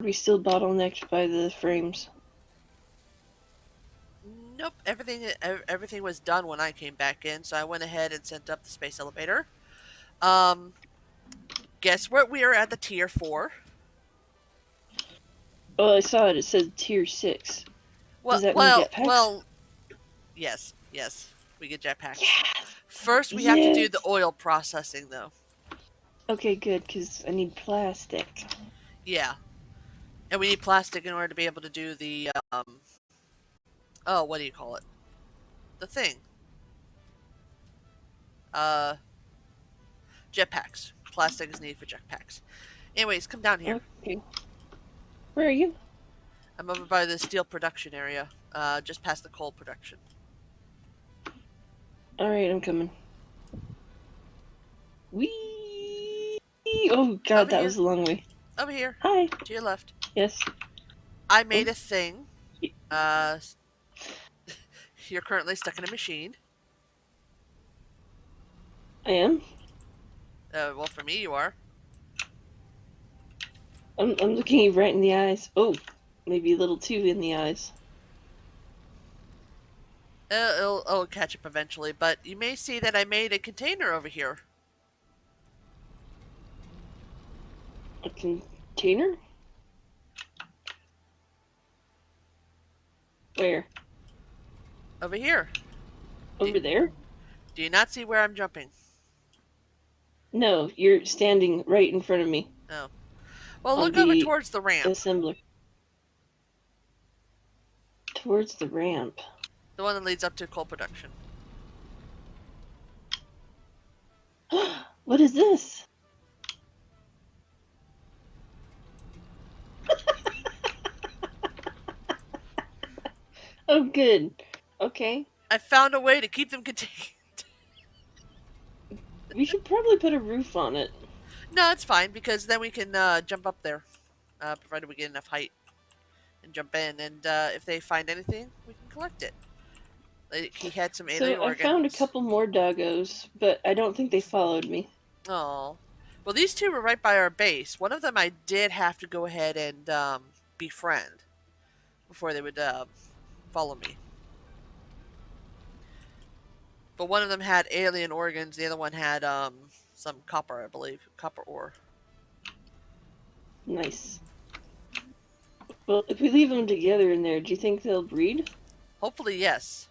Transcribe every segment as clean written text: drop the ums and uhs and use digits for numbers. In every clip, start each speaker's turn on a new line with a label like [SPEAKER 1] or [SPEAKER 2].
[SPEAKER 1] we still bottlenecked by the frames?
[SPEAKER 2] Nope, everything was done when I came back in, so I went ahead and sent up the space elevator. Um, guess what? We are at the tier 4.
[SPEAKER 1] Oh, I saw it. It said tier 6.
[SPEAKER 2] Well,
[SPEAKER 1] Does that mean
[SPEAKER 2] well,
[SPEAKER 1] jetpacks?
[SPEAKER 2] well. Yes, we get jetpacks.
[SPEAKER 1] Yes!
[SPEAKER 2] First, we have to do the
[SPEAKER 1] Yes!
[SPEAKER 2] oil processing, though.
[SPEAKER 1] Okay, good, because I need plastic.
[SPEAKER 2] Yeah, and we need plastic in order to be able to do the oh, what do you call it? The thing. Uh, jetpacks. Plastic is needed for jetpacks. Anyways, come down here.
[SPEAKER 1] Okay. Where are you?
[SPEAKER 2] I'm over by the steel production area, just past the coal production.
[SPEAKER 1] Alright, I'm coming. Whee! Oh god,
[SPEAKER 2] Over
[SPEAKER 1] that
[SPEAKER 2] here.
[SPEAKER 1] was a long way.
[SPEAKER 2] Over here.
[SPEAKER 1] Hi!
[SPEAKER 2] To your left.
[SPEAKER 1] Yes.
[SPEAKER 2] I made
[SPEAKER 1] Oh,
[SPEAKER 2] a thing. Uh, you're currently stuck in a machine.
[SPEAKER 1] I am?
[SPEAKER 2] Well, for me, you are.
[SPEAKER 1] I'm looking you right in the eyes. Oh, maybe a little too in the eyes.
[SPEAKER 2] It'll catch up eventually, but you may see that I made a container over here.
[SPEAKER 1] A container? Where?
[SPEAKER 2] Over here.
[SPEAKER 1] Over there?
[SPEAKER 2] Do you not see where I'm jumping?
[SPEAKER 1] No, you're standing right in front of me
[SPEAKER 2] No. Well,
[SPEAKER 1] on
[SPEAKER 2] look over
[SPEAKER 1] the
[SPEAKER 2] towards the ramp.
[SPEAKER 1] assembler. Towards the ramp.
[SPEAKER 2] The one that leads up to coal production.
[SPEAKER 1] What is this? Oh, good. Okay.
[SPEAKER 2] I found a way to keep them contained.
[SPEAKER 1] We should probably put a roof on it.
[SPEAKER 2] No, it's fine, because then we can jump up there, provided we get enough height, and jump in. And if they find anything, we can collect it. Like, he had some alien
[SPEAKER 1] So I found a
[SPEAKER 2] organs.
[SPEAKER 1] couple more doggos, but I don't think they followed me.
[SPEAKER 2] Oh. Well, these two were right by our base. One of them I did have to go ahead and befriend before they would follow me. But one of them had alien organs. The other one had some copper, I believe. Copper ore.
[SPEAKER 1] Nice. Well, if we leave them together in there, do you think they'll breed?
[SPEAKER 2] Hopefully, yes.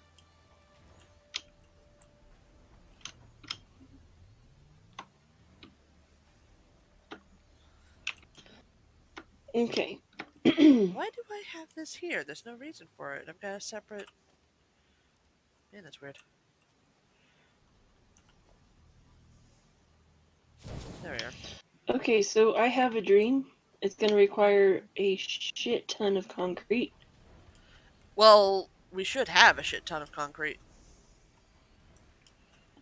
[SPEAKER 1] Okay.
[SPEAKER 2] Why do I have this here? There's no reason for it. I've got a separate... Man, that's weird. There we are.
[SPEAKER 1] Okay, so I have a dream. It's going to require a shit ton of concrete.
[SPEAKER 2] Well, we should have a shit ton of concrete.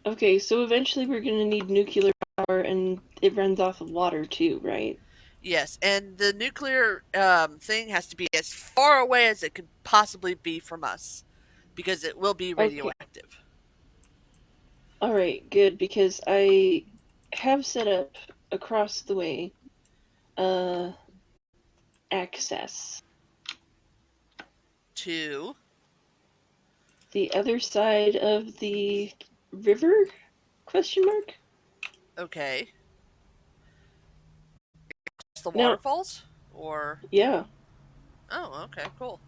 [SPEAKER 1] Okay, so eventually we're going to need nuclear power, and it runs off of water too, right?
[SPEAKER 2] Yes, and the nuclear thing has to be as far away as it could possibly be from us, because it will be
[SPEAKER 1] Okay.
[SPEAKER 2] radioactive.
[SPEAKER 1] Alright, good, because I have set up across the way access
[SPEAKER 2] To...
[SPEAKER 1] the other side of the river? Question mark?
[SPEAKER 2] Okay. The
[SPEAKER 1] Now,
[SPEAKER 2] waterfalls? Or...
[SPEAKER 1] yeah.
[SPEAKER 2] Oh, okay, cool.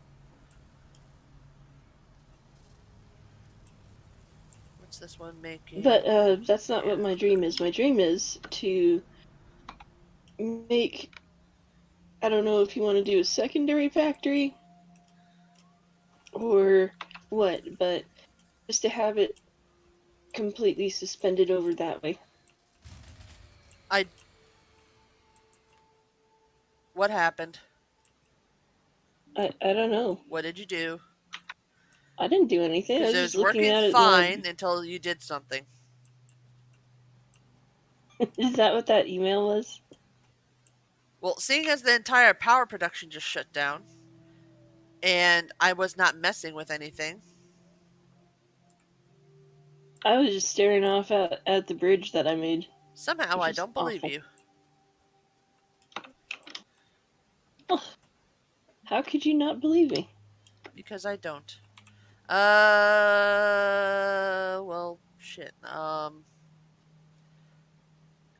[SPEAKER 2] What's this one making?
[SPEAKER 1] But that's not what my dream is. My dream is to make, I don't know if you want to do a secondary factory or what, but just to have it completely suspended over that way.
[SPEAKER 2] What happened?
[SPEAKER 1] I don't know.
[SPEAKER 2] What did you do?
[SPEAKER 1] I didn't do anything. I
[SPEAKER 2] Because
[SPEAKER 1] was
[SPEAKER 2] it
[SPEAKER 1] just
[SPEAKER 2] was
[SPEAKER 1] looking
[SPEAKER 2] working
[SPEAKER 1] at it.
[SPEAKER 2] fine until you did something.
[SPEAKER 1] Is that what that email was?
[SPEAKER 2] Well, seeing as the entire power production just shut down, and I was not messing with anything.
[SPEAKER 1] I was just staring off at the bridge that I made.
[SPEAKER 2] Somehow I don't believe
[SPEAKER 1] awful.
[SPEAKER 2] you.
[SPEAKER 1] Oh, How could you not believe me?
[SPEAKER 2] Because I don't. Well, shit. I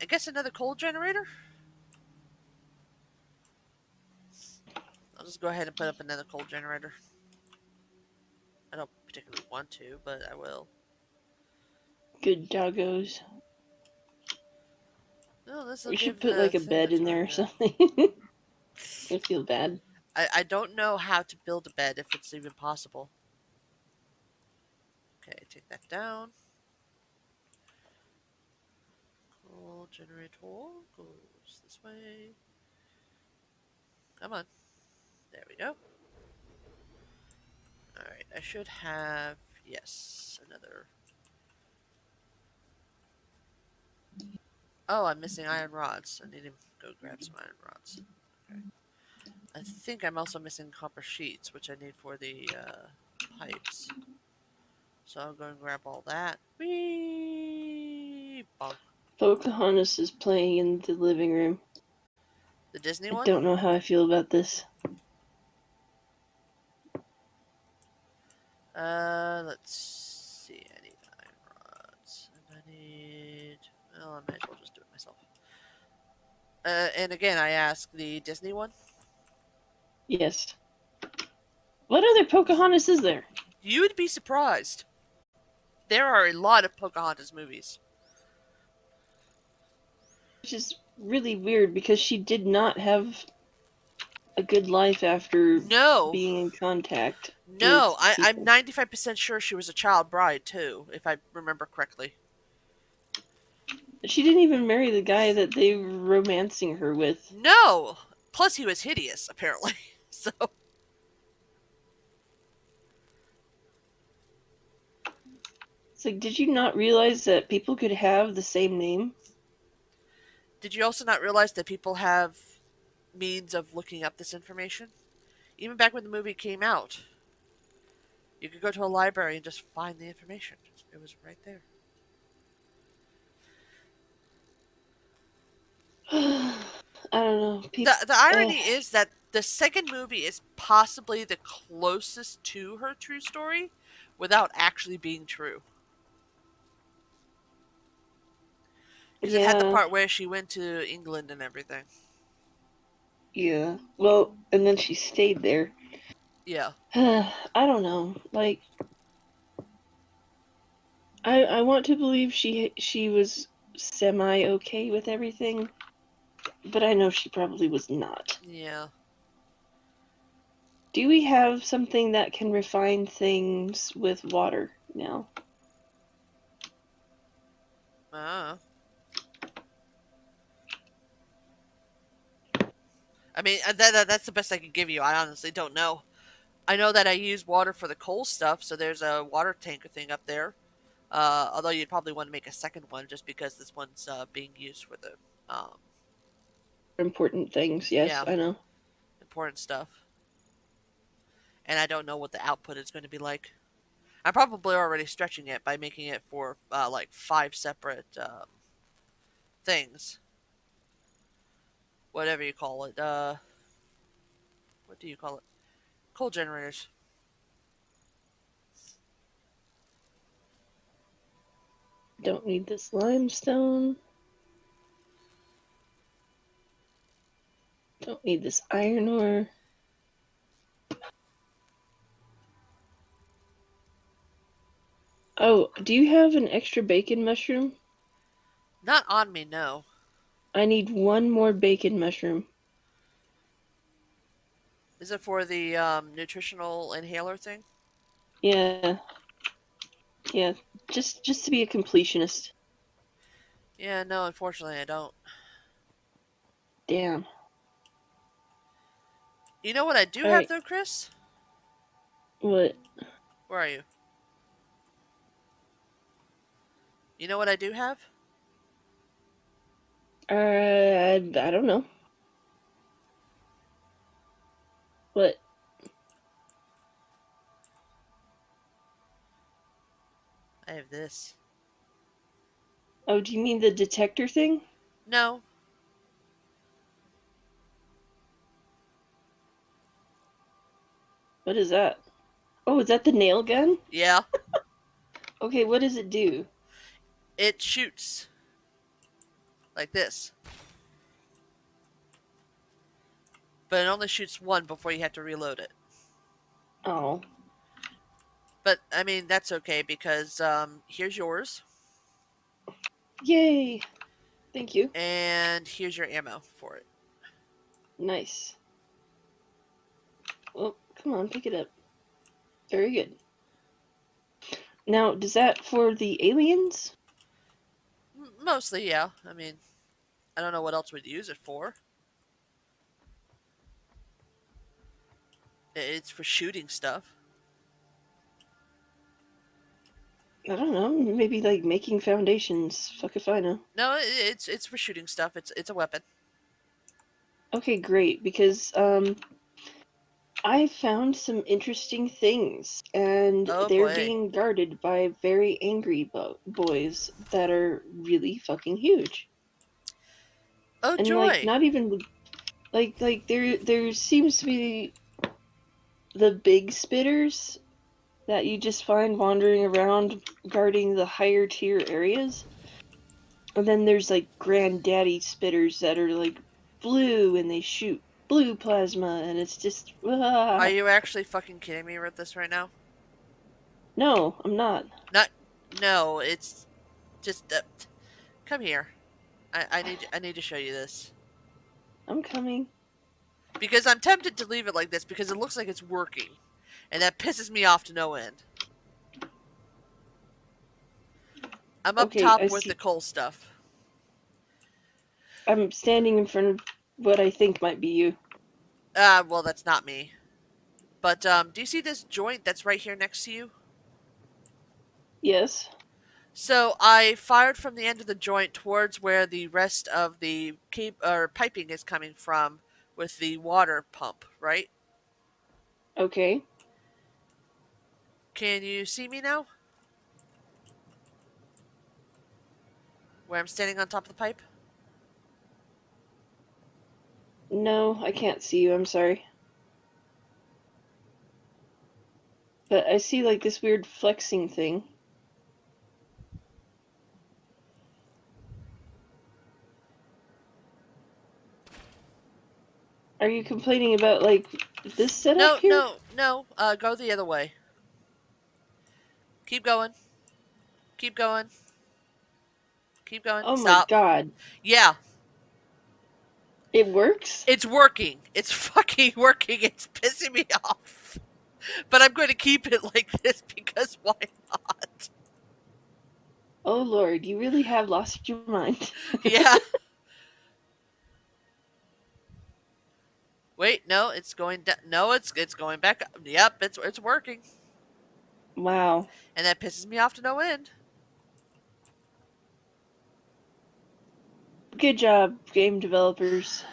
[SPEAKER 2] guess another coal generator? I'll just go ahead and put up another coal generator. I don't particularly want to, but I will.
[SPEAKER 1] Good doggos.
[SPEAKER 2] No, this will
[SPEAKER 1] We should
[SPEAKER 2] give
[SPEAKER 1] put
[SPEAKER 2] the
[SPEAKER 1] like a
[SPEAKER 2] thing the
[SPEAKER 1] bed in there or
[SPEAKER 2] time to.
[SPEAKER 1] something. I feel bad.
[SPEAKER 2] I don't know how to build a bed if it's even possible. Okay, take that down. Coal generator goes this way. Come on. There we go. Alright, I should have, yes, another. Oh, I'm missing iron rods. I need to go grab some iron rods. Okay. I think I'm also missing copper sheets, which I need for the pipes. So I'll go and grab all that. Whee! Bonk.
[SPEAKER 1] Pocahontas is playing in the living room.
[SPEAKER 2] The Disney
[SPEAKER 1] I
[SPEAKER 2] one?
[SPEAKER 1] don't know how I feel about this.
[SPEAKER 2] Let's see. I need iron rods. And I need. Well, I might as well just do it myself. And again, I ask the Disney one.
[SPEAKER 1] Yes. What other Pocahontas is there?
[SPEAKER 2] You would be surprised. There are a lot of Pocahontas movies.
[SPEAKER 1] Which is really weird because she did not have a good life after
[SPEAKER 2] No,
[SPEAKER 1] being in contact with
[SPEAKER 2] no. I'm
[SPEAKER 1] people.
[SPEAKER 2] 95% sure she was a child bride too, if I remember correctly.
[SPEAKER 1] She didn't even marry the guy that they were romancing her with.
[SPEAKER 2] No. Plus, he was hideous, apparently. So,
[SPEAKER 1] It's like, did you not realize that people could have the same name?
[SPEAKER 2] did you also not realize that people have means of looking up this information? Even back when the movie came out, you could go to a library and just find the information. It was right there.
[SPEAKER 1] I don't know.
[SPEAKER 2] The irony is that the second movie is possibly the closest to her true story without actually being true. Because it had the
[SPEAKER 1] Yeah,
[SPEAKER 2] part where she went to England and everything.
[SPEAKER 1] yeah. Well, and then she stayed there.
[SPEAKER 2] Yeah.
[SPEAKER 1] I don't know. Like, I want to believe she was semi okay with everything, but I know she probably was not.
[SPEAKER 2] Yeah.
[SPEAKER 1] Do we have something that can refine things with water now?
[SPEAKER 2] Uh. I mean, that's the best I can give you. I honestly don't know. I know that I use water for the coal stuff, so there's a water tanker thing up there. Although you'd probably want to make a second one just because this one's being used for the um,
[SPEAKER 1] Important things, yes,
[SPEAKER 2] yeah,
[SPEAKER 1] I know.
[SPEAKER 2] important stuff. And I don't know what the output is going to be like. I'm probably already stretching it by making it for like 5 separate things, whatever you call it. What do you call it? Coal generators.
[SPEAKER 1] Don't need this limestone. Don't need this iron ore. Oh, do you have an extra bacon mushroom?
[SPEAKER 2] Not on me, no.
[SPEAKER 1] I need one more bacon mushroom.
[SPEAKER 2] Is it for the nutritional inhaler thing?
[SPEAKER 1] Yeah, yeah. Just to be a completionist.
[SPEAKER 2] Yeah, no, unfortunately I don't.
[SPEAKER 1] Damn.
[SPEAKER 2] You know what I do
[SPEAKER 1] All
[SPEAKER 2] have
[SPEAKER 1] right.
[SPEAKER 2] though, Chris?
[SPEAKER 1] What?
[SPEAKER 2] Where are you? You know what I do have?
[SPEAKER 1] I don't know. What?
[SPEAKER 2] I have this.
[SPEAKER 1] Oh, do you mean the detector thing?
[SPEAKER 2] No.
[SPEAKER 1] What is that? Oh, is that the nail gun?
[SPEAKER 2] Yeah,
[SPEAKER 1] Okay, what does it do?
[SPEAKER 2] it shoots like this, but it only shoots one before you have to reload it.
[SPEAKER 1] Oh,
[SPEAKER 2] But I mean, that's okay because here's yours,
[SPEAKER 1] yay! Thank you.
[SPEAKER 2] and here's your ammo for it.
[SPEAKER 1] Nice. Well, come on, pick it up. Very good. Now, does that for the aliens?
[SPEAKER 2] Mostly, yeah. I mean, I don't know what else we'd use it for. It's for shooting stuff.
[SPEAKER 1] I don't know. Maybe like making foundations. Fuck if I know.
[SPEAKER 2] No, it's for shooting stuff. It's a weapon.
[SPEAKER 1] Okay, great. Because I found some interesting things, and
[SPEAKER 2] Oh
[SPEAKER 1] they're
[SPEAKER 2] boy.
[SPEAKER 1] being guarded by very angry boys that are really fucking huge.
[SPEAKER 2] Oh
[SPEAKER 1] And like,
[SPEAKER 2] joy.
[SPEAKER 1] not even like there seems to be the big spitters that you just find wandering around guarding the higher tier areas. And then there's like granddaddy spitters that are like blue and they shoot blue plasma and it's just
[SPEAKER 2] Are
[SPEAKER 1] ah.
[SPEAKER 2] you actually fucking kidding me with this right now?
[SPEAKER 1] No, I'm not.
[SPEAKER 2] Not. No, it's just. Come here. I need to show you this
[SPEAKER 1] I'm coming.
[SPEAKER 2] because I'm tempted to leave it like this because it looks like it's working, and that pisses me off to no end. I'm up
[SPEAKER 1] Okay, I
[SPEAKER 2] top with the
[SPEAKER 1] see.
[SPEAKER 2] coal stuff.
[SPEAKER 1] I'm standing in front of what I think might be you.
[SPEAKER 2] Well, that's not me. But do you see this joint that's right here next to you?
[SPEAKER 1] Yes.
[SPEAKER 2] So I fired from the end of the joint towards where the rest of the or piping is coming from with the water pump, right?
[SPEAKER 1] Okay.
[SPEAKER 2] Can you see me now? Where I'm standing on top of the pipe?
[SPEAKER 1] No, I can't see you. I'm sorry. But I see like this weird flexing thing. Are you complaining about like this setup
[SPEAKER 2] No,
[SPEAKER 1] here?
[SPEAKER 2] no, no. Go the other way. Keep going. Keep going. Keep going.
[SPEAKER 1] Oh my
[SPEAKER 2] Stop.
[SPEAKER 1] god.
[SPEAKER 2] Yeah,
[SPEAKER 1] It works?
[SPEAKER 2] it's working. It's fucking working. It's pissing me off. But I'm going to keep it like this because why not?
[SPEAKER 1] Oh lord, you really have lost your mind.
[SPEAKER 2] Yeah. Wait, no, it's going down. No, it's going back up. Yep, it's working,
[SPEAKER 1] Wow.
[SPEAKER 2] and that pisses me off to no end.
[SPEAKER 1] Good job, game developers.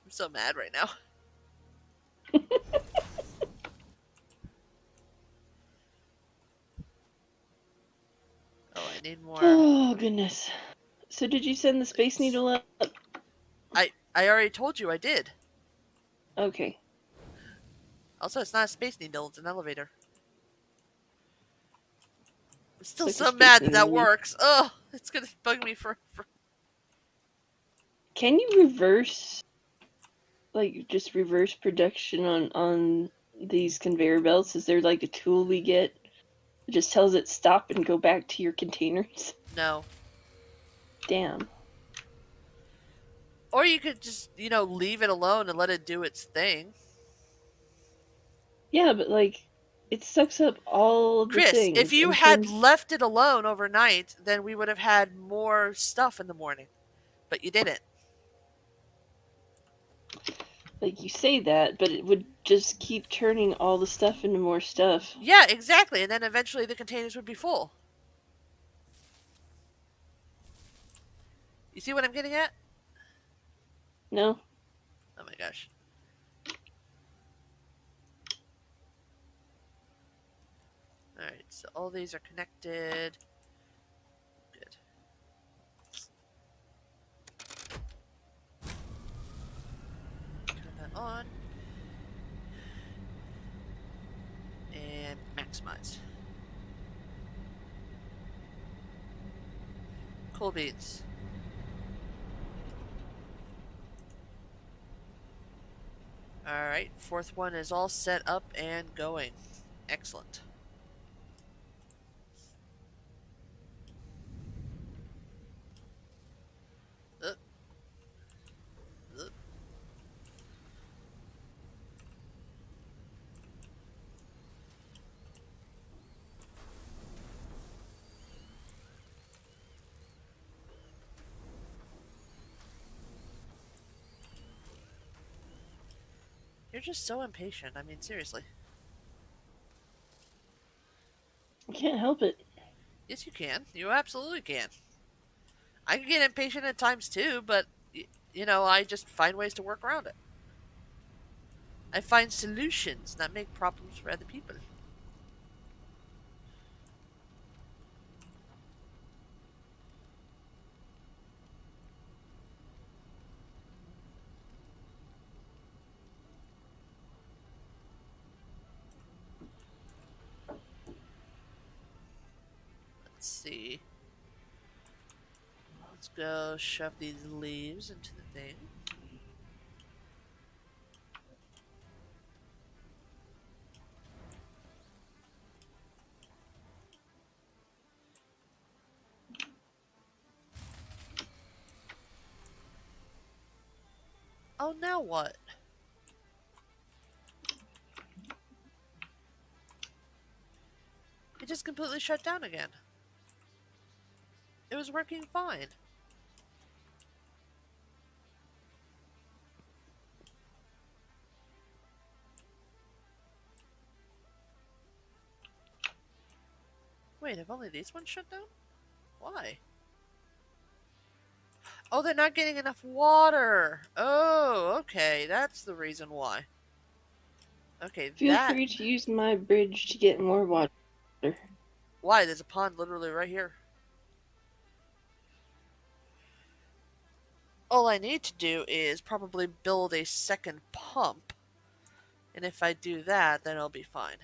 [SPEAKER 2] I'm so mad right now. Oh, I need more.
[SPEAKER 1] Oh goodness. So did you send the Space
[SPEAKER 2] Plates.
[SPEAKER 1] Needle up?
[SPEAKER 2] I already told you I did.
[SPEAKER 1] Okay.
[SPEAKER 2] Also, it's not a space needle; it's an elevator. I'm
[SPEAKER 1] It's
[SPEAKER 2] still
[SPEAKER 1] like a
[SPEAKER 2] so
[SPEAKER 1] Space
[SPEAKER 2] mad that
[SPEAKER 1] Needle
[SPEAKER 2] that
[SPEAKER 1] to me.
[SPEAKER 2] works. Ugh, it's gonna bug me for.
[SPEAKER 1] Can you reverse like just reverse production on these conveyor belts? Is there like a tool we get that just tells it stop and go back to your containers?
[SPEAKER 2] No.
[SPEAKER 1] Damn.
[SPEAKER 2] Or you could just, leave it alone and let it do its thing.
[SPEAKER 1] Yeah, but like it sucks up all of the
[SPEAKER 2] Chris, if
[SPEAKER 1] things
[SPEAKER 2] you
[SPEAKER 1] and
[SPEAKER 2] had
[SPEAKER 1] turns
[SPEAKER 2] left it alone overnight, then we would have had more stuff in the morning. But you didn't.
[SPEAKER 1] like you say that, but it would just keep turning all the stuff into more stuff.
[SPEAKER 2] Yeah, exactly. And then eventually the containers would be full. You see what I'm getting at?
[SPEAKER 1] No?
[SPEAKER 2] Oh my gosh. Alright, so all these are connected. Good. Cool beans. Alright, fourth one is all set up and going. Excellent. Uh, uh, you're just so impatient. I mean, seriously.
[SPEAKER 1] I can't help it.
[SPEAKER 2] Yes, you can. You absolutely can. I can get impatient at times too, but I just find ways to work around it. I find solutions, not make problems for other people. Let's see. Let's go shove these leaves into the thing. Oh, now what? It just completely shut down again. It was working fine. Wait, have only these ones shut down? Why? Oh, they're not getting enough water. Oh, okay. That's the reason why. Okay,
[SPEAKER 1] Feel
[SPEAKER 2] that.
[SPEAKER 1] free to use my bridge to get more water.
[SPEAKER 2] Why? There's a pond literally right here. All I need to do is probably build a second pump. And if I do that, then I'll be fine.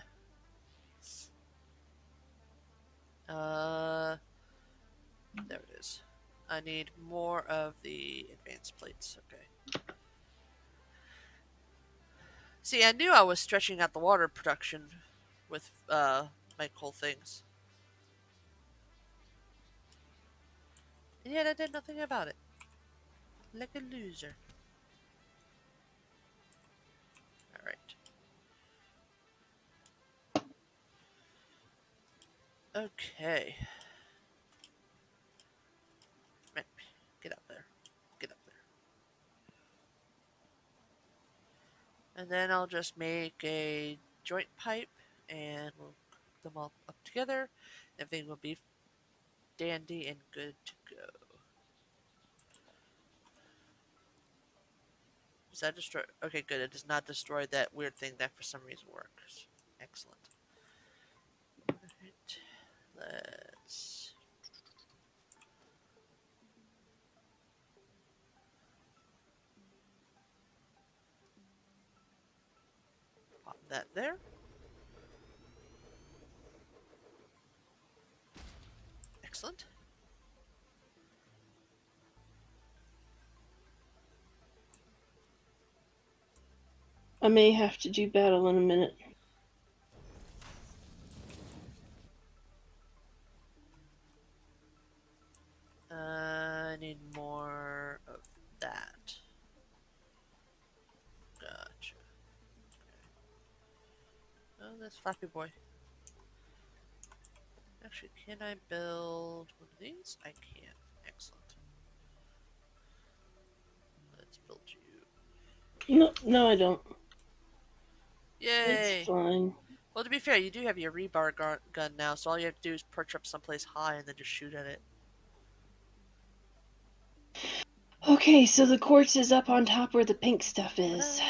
[SPEAKER 2] There it is. I need more of the advanced plates. Okay. See, I knew I was stretching out the water production with my coal things. And yet I did nothing about it. Like a loser. Alright. Okay. Get up there. Get up there. And then I'll just make a joint pipe and we'll hook them all up together. Everything will be dandy and good to go. Does that destroy? Okay, good. It does not destroy that weird thing that for some reason works. Excellent. Alright. Let's pop that there. Excellent.
[SPEAKER 1] I may have to do battle in a minute.
[SPEAKER 2] I need more of that. Gotcha. Oh, that's Flappy Boy. Actually, can I build one of these? I can. Excellent. Let's build you.
[SPEAKER 1] No, I don't. It's
[SPEAKER 2] Yay!
[SPEAKER 1] fine.
[SPEAKER 2] Well, to be fair, you do have your rebar gun now, so all you have to do is perch up someplace high and then just shoot at it.
[SPEAKER 1] Okay, so the quartz is up on top where the pink stuff is.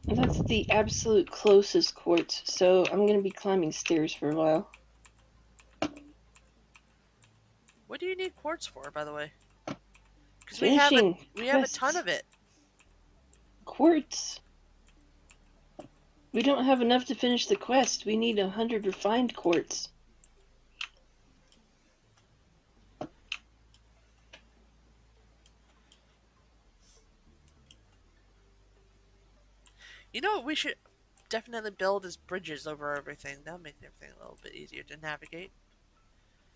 [SPEAKER 1] That's the absolute closest quartz, so I'm going to be climbing stairs for a while.
[SPEAKER 2] What do you need quartz for, by the way? Because we have
[SPEAKER 1] Finishing
[SPEAKER 2] a ton
[SPEAKER 1] quests.
[SPEAKER 2] of it.
[SPEAKER 1] Quartz. We don't have enough to finish the quest. We need 100 refined quartz.
[SPEAKER 2] You know what we should definitely build is bridges over everything. That'll make everything a little bit easier to navigate.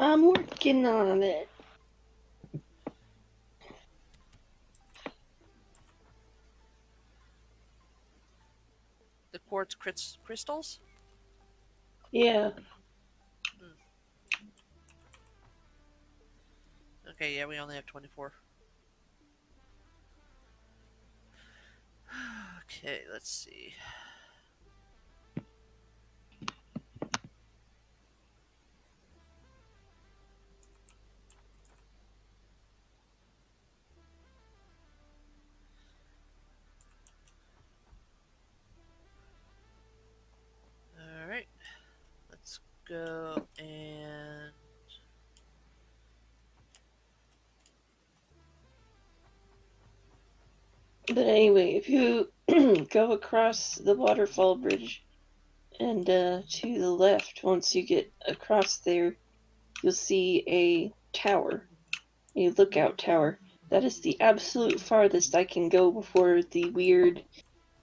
[SPEAKER 1] I'm working on it.
[SPEAKER 2] The quartz crystals?
[SPEAKER 1] Yeah.
[SPEAKER 2] Hmm. Okay, yeah, we only have 24. Okay, let's see. Alright, let's go and.
[SPEAKER 1] But anyway, if you go across the waterfall bridge and to the left, once you get across there, you'll see a tower, a lookout tower. That is the absolute farthest I can go before the weird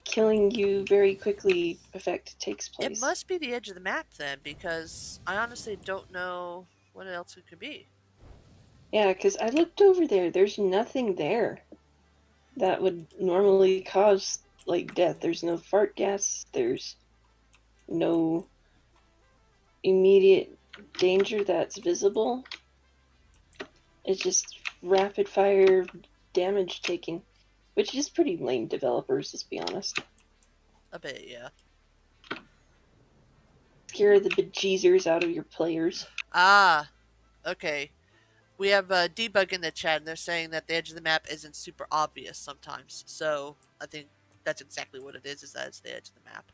[SPEAKER 1] killing you very quickly effect takes
[SPEAKER 2] It
[SPEAKER 1] place.
[SPEAKER 2] must be the edge of the map then, because I honestly don't know what else it could be.
[SPEAKER 1] Yeah, because I looked over there. There's nothing there that would normally cause like death. There's no fart gas. There's no immediate danger that's visible. It's just rapid fire damage taking, which is pretty lame developers, let's be honest.
[SPEAKER 2] A bit, yeah.
[SPEAKER 1] Scare the bejeezers out of your players.
[SPEAKER 2] Ah, okay. We have debug in the chat, and they're saying that the edge of the map isn't super obvious sometimes. So I think that's exactly what it is. Is that it's the edge of the map.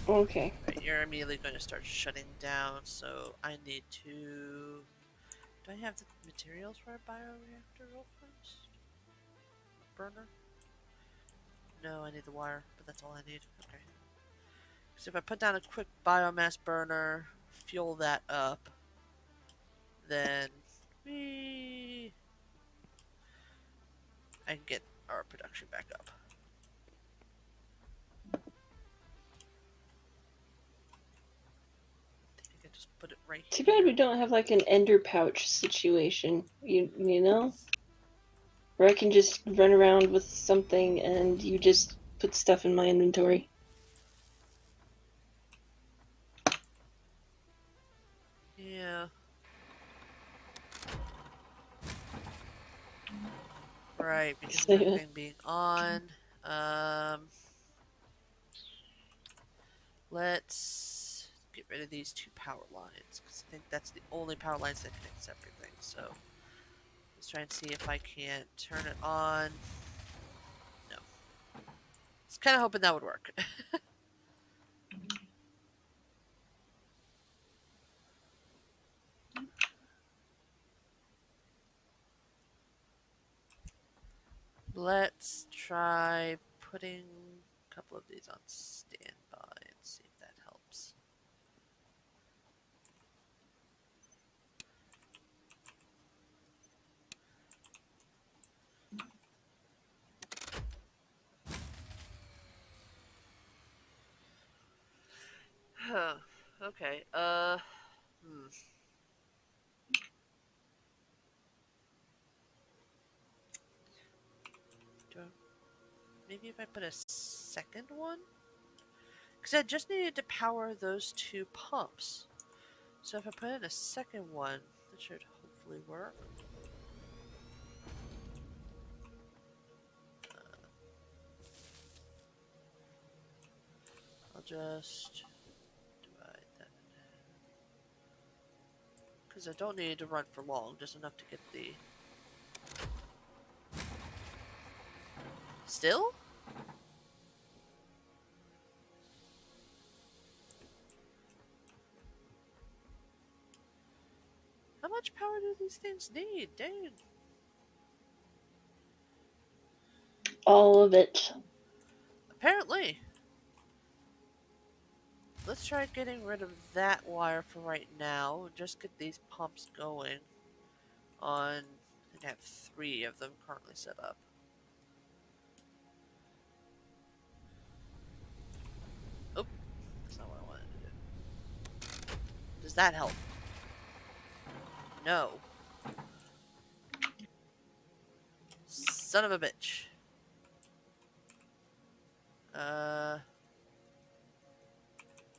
[SPEAKER 1] Okay.
[SPEAKER 2] Right, you're immediately going to start shutting down. So I need to. Do I have the materials for a bioreactor real first? Burner? No, I need the wire, but that's all I need. Okay. So if I put down a quick biomass burner, fuel that up, then I can get our production back up. I think I can just put it right
[SPEAKER 1] Too bad we
[SPEAKER 2] here.
[SPEAKER 1] don't have like an ender pouch situation. You know? Where I can just run around with something and you just put stuff in my inventory.
[SPEAKER 2] Yeah. Right, because of
[SPEAKER 1] So,
[SPEAKER 2] everything being on. Um, let's get rid of these two power lines because I think that's the only power lines that connects everything. So let's try and see if I can turn it on. No, I was kind of hoping that would work. Let's try putting a couple of these on standby and see if that helps. Huh. Okay. Hmm. Do I, maybe if I put a second one? Because I just needed to power those two pumps. So if I put in a second one, that should hopefully work. I'll just divide that in half. Because I don't need to run for long, just enough to get the. Still? How much power do these things need? Dang.
[SPEAKER 1] all of it.
[SPEAKER 2] Apparently. Let's try getting rid of that wire for right now. Just get these pumps going on. I think I have 3 of them currently set up. Does that help? No. Son of a bitch.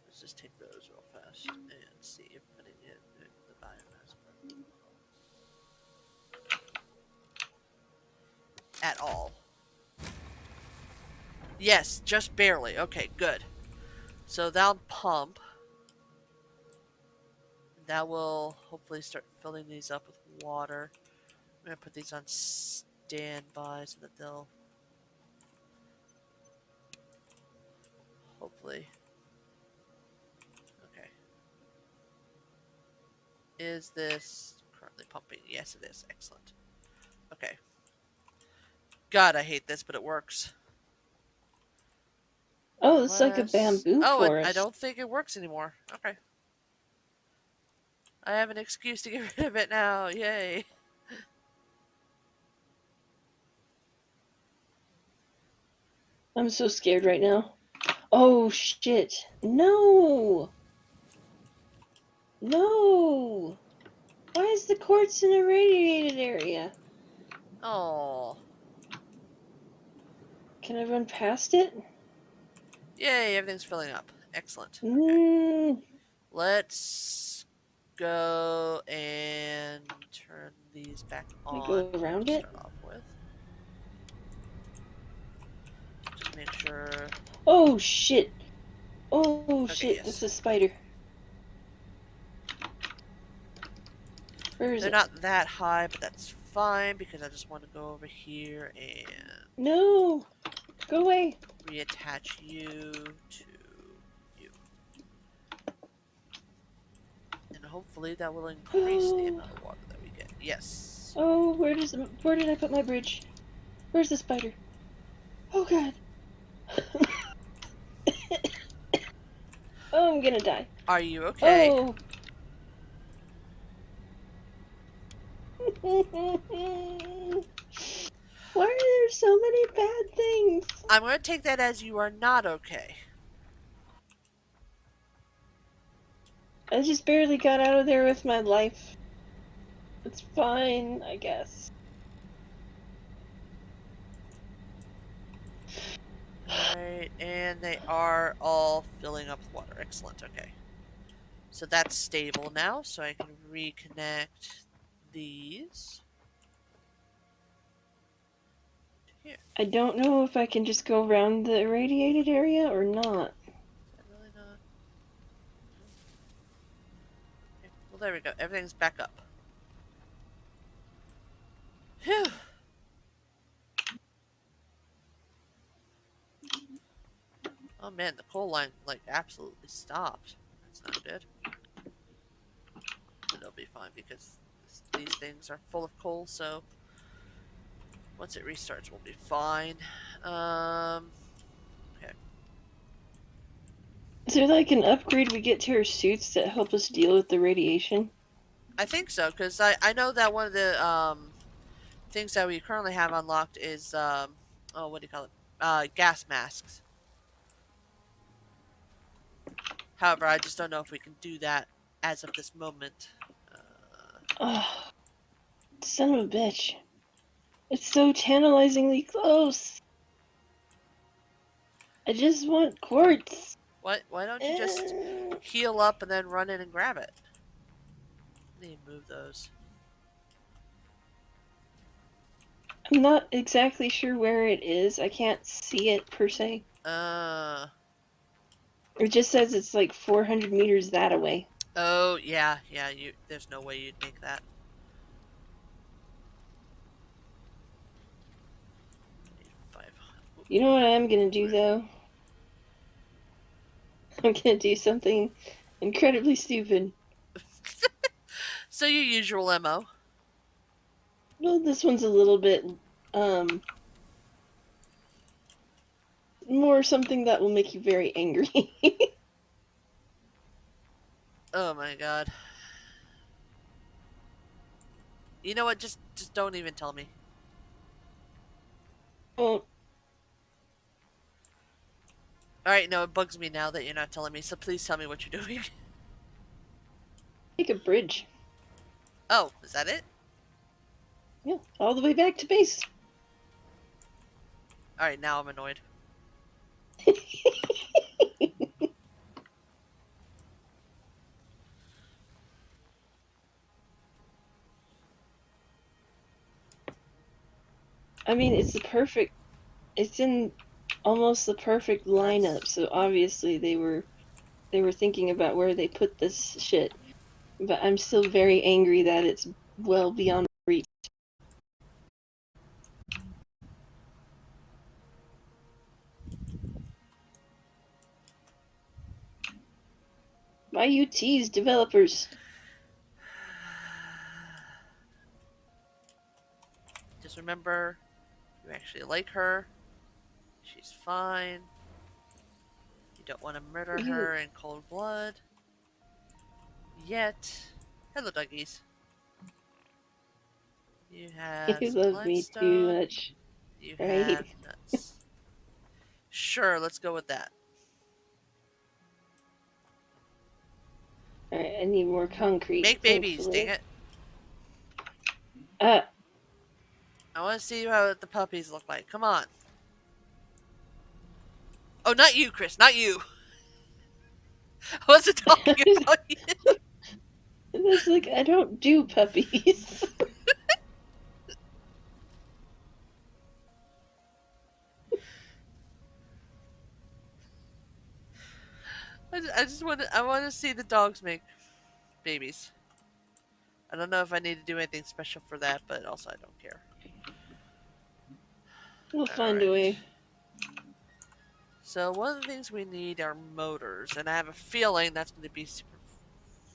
[SPEAKER 2] Let's just take those real fast and see if putting it in the biomass at all. Yes, just barely. Okay, good. So that'll pump. That will hopefully start filling these up with water. I'm gonna put these on standby so that they'll hopefully. Okay. Is this currently pumping? Yes, it is. Excellent. Okay. God, I hate this, but it works.
[SPEAKER 1] Oh, it's like a
[SPEAKER 2] Unless.
[SPEAKER 1] bamboo
[SPEAKER 2] Oh, and I
[SPEAKER 1] forest.
[SPEAKER 2] don't think it works anymore. Okay. I have an excuse to get rid of it now. Yay.
[SPEAKER 1] I'm so scared right now. Oh shit. No! No! Why is the quartz in a radiated area?
[SPEAKER 2] Oh.
[SPEAKER 1] Can I run past it?
[SPEAKER 2] Yay, everything's filling up. Excellent. Okay.
[SPEAKER 1] Mm,
[SPEAKER 2] Let's go and turn these back
[SPEAKER 1] I
[SPEAKER 2] on
[SPEAKER 1] go around
[SPEAKER 2] to
[SPEAKER 1] it?
[SPEAKER 2] start off with. Just make sure.
[SPEAKER 1] Oh shit. Oh
[SPEAKER 2] Okay,
[SPEAKER 1] shit, that's
[SPEAKER 2] yes.
[SPEAKER 1] a spider. Where is
[SPEAKER 2] They're
[SPEAKER 1] it?
[SPEAKER 2] not that high, but that's fine because I just want to go over here and
[SPEAKER 1] No! Go away!
[SPEAKER 2] reattach you to you. And hopefully that will increase the
[SPEAKER 1] Oh,
[SPEAKER 2] amount of water that we get. Yes.
[SPEAKER 1] oh, where did I put my bridge? Where's the spider? Oh god. Oh, I'm gonna die.
[SPEAKER 2] Are you okay?
[SPEAKER 1] Oh. Why are there so many bad things?
[SPEAKER 2] I'm going to take that as you are not okay.
[SPEAKER 1] I just barely got out of there with my life. It's fine, I guess.
[SPEAKER 2] Alright, and they are all filling up with water. Excellent, okay. So that's stable now, so I can reconnect these to here.
[SPEAKER 1] I don't know if I can just go around the irradiated area or not.
[SPEAKER 2] Is that really not? Okay. Well, there we go. Everything's back up. Phew! Oh man, the coal line, like, absolutely stopped. That's not good. But it'll be fine because these things are full of coal, so once it restarts, we'll be fine. Okay.
[SPEAKER 1] Is there like an upgrade we get to our suits that help us deal with the radiation?
[SPEAKER 2] I think so, because I know that one of the things that we currently have unlocked is, oh, what do you call it? Gas masks. However, I just don't know if we can do that as of this moment.
[SPEAKER 1] Oh, son of a bitch. It's so tantalizingly close. I just want quartz.
[SPEAKER 2] Why don't you just heal up and then run in and grab it? I need to move those.
[SPEAKER 1] I'm not exactly sure where it is. I can't see it per se.
[SPEAKER 2] Uh,
[SPEAKER 1] It just says it's like 400 meters that away.
[SPEAKER 2] oh, yeah, there's no way you'd make that. I need 500.
[SPEAKER 1] You know what I am gonna do
[SPEAKER 2] Where is it?
[SPEAKER 1] though? I'm gonna do something incredibly stupid.
[SPEAKER 2] So your usual MO.
[SPEAKER 1] Well, this one's a little bit um more something that will make you very angry.
[SPEAKER 2] Oh my god. You know what? Just don't even tell me.
[SPEAKER 1] Well,
[SPEAKER 2] All right, no, it bugs me now that you're not telling me. So please tell me what you're doing.
[SPEAKER 1] Take a bridge.
[SPEAKER 2] Oh, is that it?
[SPEAKER 1] Yeah, all the way back to base.
[SPEAKER 2] Alright, now I'm annoyed.
[SPEAKER 1] I mean, it's in almost the perfect
[SPEAKER 2] That's...
[SPEAKER 1] lineup, so obviously they were thinking about where they put this shit. But I'm still very angry that it's well beyond reach. Why you tease developers?
[SPEAKER 2] Just remember, you actually like her. She's fine. You don't want to murder
[SPEAKER 1] You
[SPEAKER 2] her in cold blood. Yet. Hello, doggies. You have
[SPEAKER 1] you
[SPEAKER 2] some
[SPEAKER 1] love me too
[SPEAKER 2] limestone.
[SPEAKER 1] much,
[SPEAKER 2] You
[SPEAKER 1] right?
[SPEAKER 2] have nuts. Sure, let's go with that.
[SPEAKER 1] Alright, I need more concrete,
[SPEAKER 2] Make babies, dang
[SPEAKER 1] thankfully.
[SPEAKER 2] it.
[SPEAKER 1] Uh,
[SPEAKER 2] I want to see how the puppies look like. Come on. Oh, not you, Chris. Not you. I wasn't talking about you.
[SPEAKER 1] it's like, I don't do puppies.
[SPEAKER 2] I just want to. I want to see the dogs make babies. I don't know if I need to do anything special for that, but also I don't care.
[SPEAKER 1] We'll
[SPEAKER 2] All
[SPEAKER 1] find a
[SPEAKER 2] right.
[SPEAKER 1] way.
[SPEAKER 2] So one of the things we need are motors, and I have a feeling that's going to be super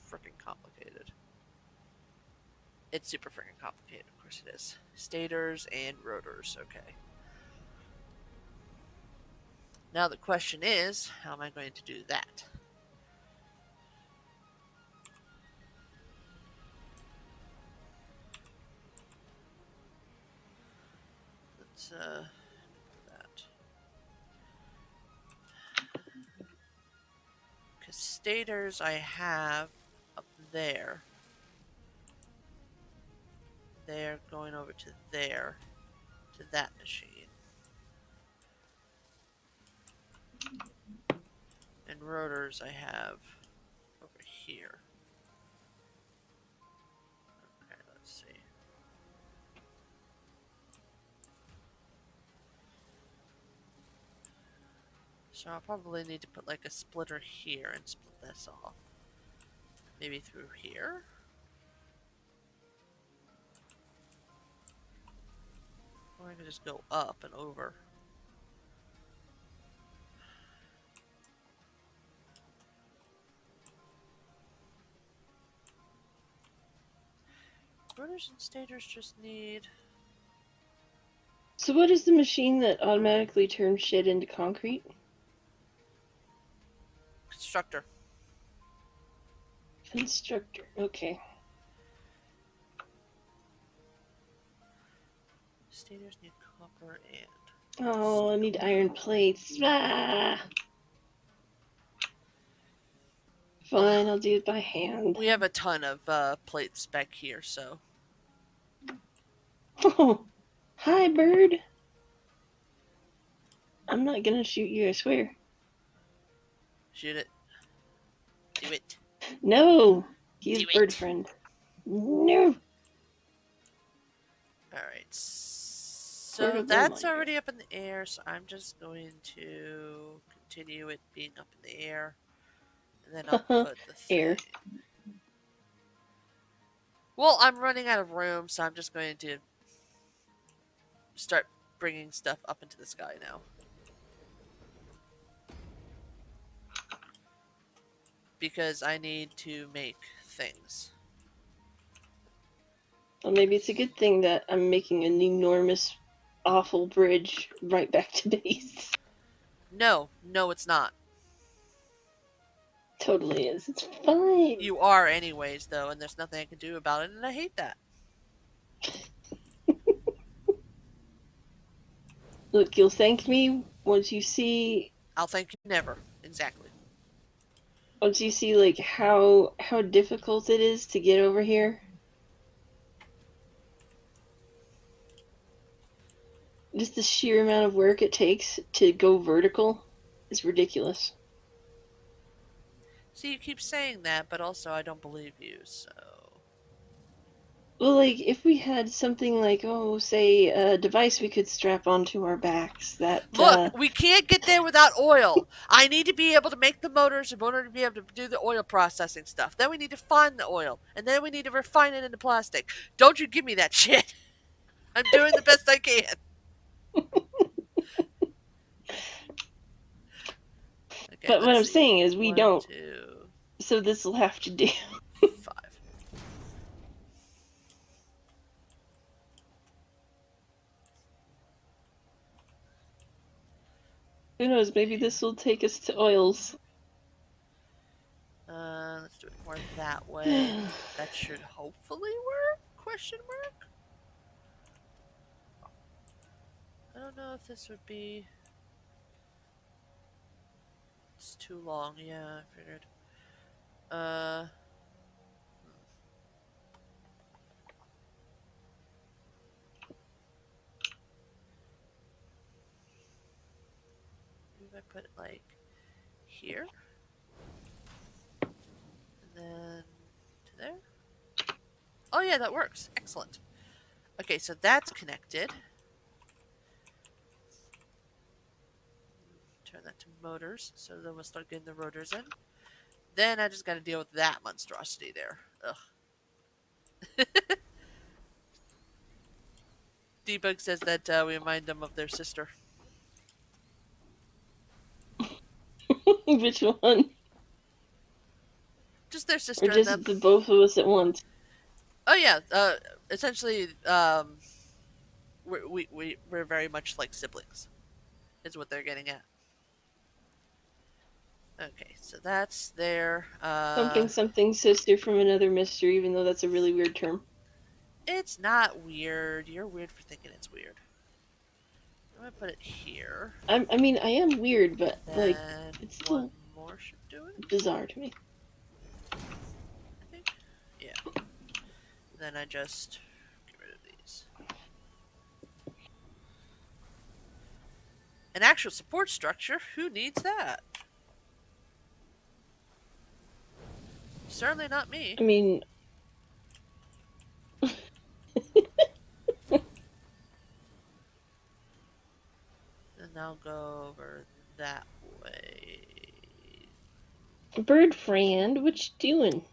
[SPEAKER 2] freaking complicated. It's super freaking complicated, of course it is. Stators and rotors, okay. Now the question is, how am I going to do that? Let's that. Because stators I have up there. They're going over to there, to that machine. And rotors I have over here. Okay, let's see. So I'll probably need to put like a splitter here and split this off. Maybe through here? Or I could just go up and over. Rotors and stators just need...
[SPEAKER 1] So, what is the machine that automatically turns shit into concrete?
[SPEAKER 2] constructor.
[SPEAKER 1] Constructor. Okay.
[SPEAKER 2] Stators need copper and...
[SPEAKER 1] Oh, I need iron plates. Ah! Fine, I'll do it by hand.
[SPEAKER 2] We have a ton of plates back here, so...
[SPEAKER 1] Oh, hi, bird. I'm not gonna shoot you, I swear.
[SPEAKER 2] Shoot it. Do it.
[SPEAKER 1] No, he is
[SPEAKER 2] Do
[SPEAKER 1] bird
[SPEAKER 2] it.
[SPEAKER 1] friend. No.
[SPEAKER 2] Alright, so
[SPEAKER 1] Portable
[SPEAKER 2] that's
[SPEAKER 1] miner.
[SPEAKER 2] already up in the air, so I'm just going to continue it being up in the air. And then I'll put the
[SPEAKER 1] Air.
[SPEAKER 2] thing. Well, I'm running out of room, so I'm just going to start bringing stuff up into the sky now. Because I need to make things.
[SPEAKER 1] Well, maybe it's a good thing that I'm making an enormous, awful bridge right back to base.
[SPEAKER 2] No, it's not.
[SPEAKER 1] Totally is. It's fine.
[SPEAKER 2] You are anyways, though, and there's nothing I can do about it, and I hate that.
[SPEAKER 1] Look, you'll thank me once you see.
[SPEAKER 2] I'll thank you never. Exactly.
[SPEAKER 1] once you see like how difficult it is to get over here, just the sheer amount of work it takes to go vertical is ridiculous.
[SPEAKER 2] See, you keep saying that, but also I don't believe you, so.
[SPEAKER 1] Well, like if we had something like, oh, say a device we could strap onto our backs that
[SPEAKER 2] Look, we can't get there without oil. I need to be able to make the motors in order to be able to do the oil processing stuff. Then we need to find the oil, and then we need to refine it into plastic. Don't you give me that shit. I'm doing the best I can. Okay,
[SPEAKER 1] but what
[SPEAKER 2] let's
[SPEAKER 1] I'm
[SPEAKER 2] see.
[SPEAKER 1] saying is we
[SPEAKER 2] One,
[SPEAKER 1] don't.
[SPEAKER 2] two,
[SPEAKER 1] So this will have to do.
[SPEAKER 2] 5.
[SPEAKER 1] Who knows? Maybe
[SPEAKER 2] Okay.
[SPEAKER 1] this will take us to oils.
[SPEAKER 2] Let's do it more that way. That should hopefully work? Question mark? I don't know if this would be. It's too long. Yeah, I figured. Uh, maybe if I put it like here, and then to there. Oh yeah, that works. Excellent. Okay, so that's connected. Turn that to motors, so then we'll start getting the rotors in. Then I just got to deal with that monstrosity there. Ugh. Debug says that we remind them of their sister.
[SPEAKER 1] Which one?
[SPEAKER 2] Just their
[SPEAKER 1] Or
[SPEAKER 2] sister and them.
[SPEAKER 1] just the both of us at once?
[SPEAKER 2] Oh yeah, essentially, we're very much like siblings, is what they're getting at. Okay, so that's there.
[SPEAKER 1] Something something sister from another mister, even though that's a really weird term.
[SPEAKER 2] It's not weird. You're weird for thinking it's weird. I'm gonna put it here.
[SPEAKER 1] I mean, I am weird, but like,
[SPEAKER 2] Then
[SPEAKER 1] it's
[SPEAKER 2] one
[SPEAKER 1] still
[SPEAKER 2] more should do it,
[SPEAKER 1] bizarre to me.
[SPEAKER 2] I think. Yeah. Then I just get rid of these. An actual support structure? Who needs that? Certainly not me.
[SPEAKER 1] I mean,
[SPEAKER 2] And I'll go over that way.
[SPEAKER 1] bird friend, what you doing?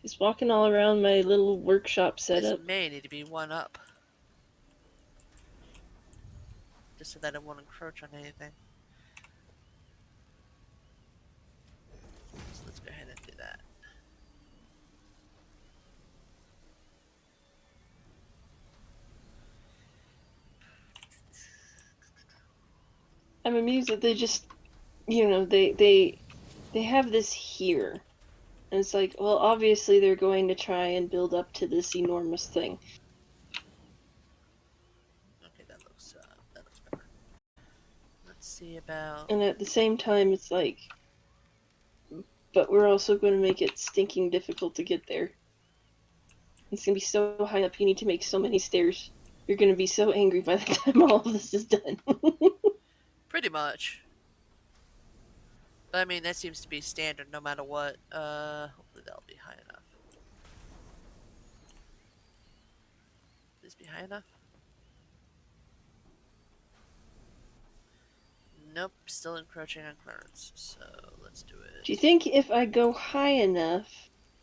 [SPEAKER 1] He's walking all around my little workshop
[SPEAKER 2] This
[SPEAKER 1] setup.
[SPEAKER 2] may need to be one up. Just so that it won't encroach on anything. So let's go ahead and do that.
[SPEAKER 1] I'm amused that they just, they have this here. And it's like, well, obviously they're going to try and build up to this enormous thing.
[SPEAKER 2] Okay, that looks better. Let's see about.
[SPEAKER 1] And at the same time, it's like, but we're also going to make it stinking difficult to get there. It's going to be so high up, you need to make so many stairs. You're going to be so angry by the time all of this is done.
[SPEAKER 2] Pretty much. But I mean, that seems to be standard no matter what. Hopefully that'll be high enough. Please be high enough. Nope, still encroaching on clearance. So let's do
[SPEAKER 1] Do you
[SPEAKER 2] it.
[SPEAKER 1] think if I go high enough,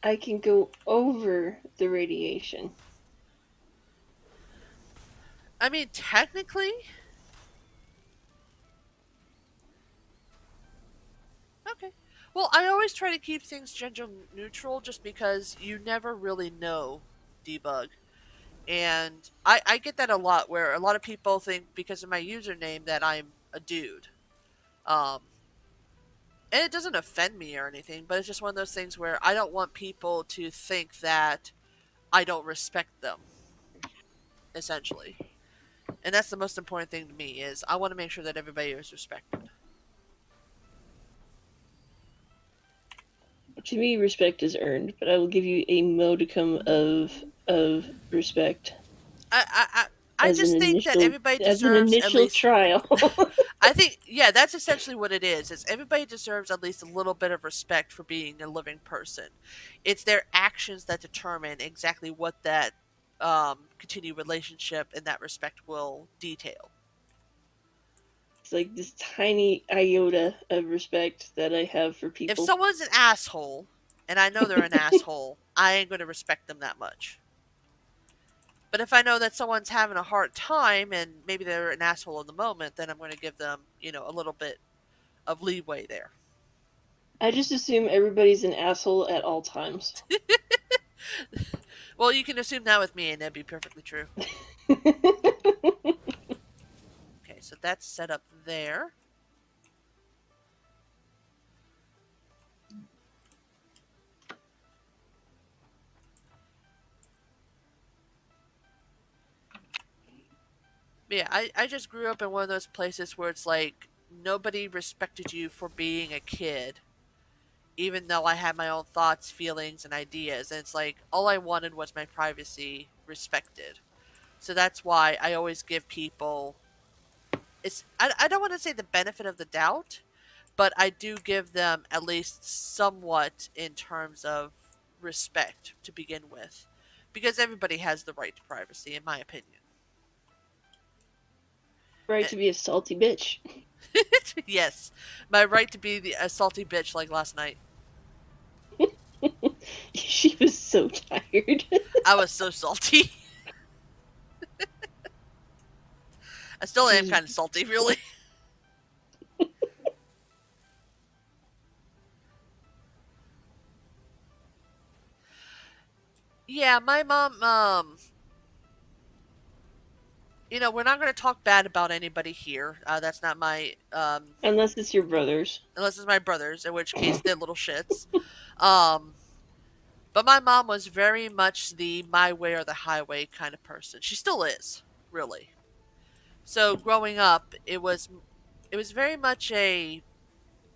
[SPEAKER 1] I can go over the radiation?
[SPEAKER 2] I mean, technically. Okay. Well, I always try to keep things gender neutral just because you never really know debug. And I get that a lot where a lot of people think because of my username that I'm a dude. Um, and it doesn't offend me or anything, but it's just one of those things where I don't want people to think that I don't respect them, essentially. And that's the most important thing to me is I want to make sure that everybody is respected.
[SPEAKER 1] To me, respect is earned, but I will give you a modicum of respect
[SPEAKER 2] I, I, I I
[SPEAKER 1] as an
[SPEAKER 2] just think that
[SPEAKER 1] initial
[SPEAKER 2] everybody
[SPEAKER 1] as an
[SPEAKER 2] deserves at
[SPEAKER 1] initial
[SPEAKER 2] least.
[SPEAKER 1] trial.
[SPEAKER 2] I think, yeah, that's essentially what it is. Is everybody deserves at least a little bit of respect for being a living person. It's their actions that determine exactly what that continued relationship in that respect will detail.
[SPEAKER 1] It's like this tiny iota of respect that I have for
[SPEAKER 2] If
[SPEAKER 1] people.
[SPEAKER 2] someone's an asshole, and I know they're an asshole, I ain't going to respect them that much. But if I know that someone's having a hard time and maybe they're an asshole in the moment, then I'm going to give them, a little bit of leeway there.
[SPEAKER 1] I just assume everybody's an asshole at all times.
[SPEAKER 2] Well, you can assume that with me, and that'd be perfectly true. Okay, so that's set up there. But yeah, I just grew up in one of those places where it's like nobody respected you for being a kid, even though I had my own thoughts, feelings, and ideas. And it's like all I wanted was my privacy respected. So that's why I always give people I don't want to say the benefit of the doubt, but I do give them at least somewhat in terms of respect to begin with. Because everybody has the right to privacy, in my opinion.
[SPEAKER 1] Right to be a salty bitch.
[SPEAKER 2] Yes, my right to be a salty bitch like last night.
[SPEAKER 1] She was so tired.
[SPEAKER 2] I was so salty. I still am
[SPEAKER 1] She's
[SPEAKER 2] kind of salty, really. Yeah, my mom. We're not going to talk bad about anybody here. That's not my.
[SPEAKER 1] unless it's your brothers.
[SPEAKER 2] Unless it's my brothers, in which case they're little shits. Um, but my mom was very much the my way or the highway kind of person. She still is, really. So growing up, it was very much a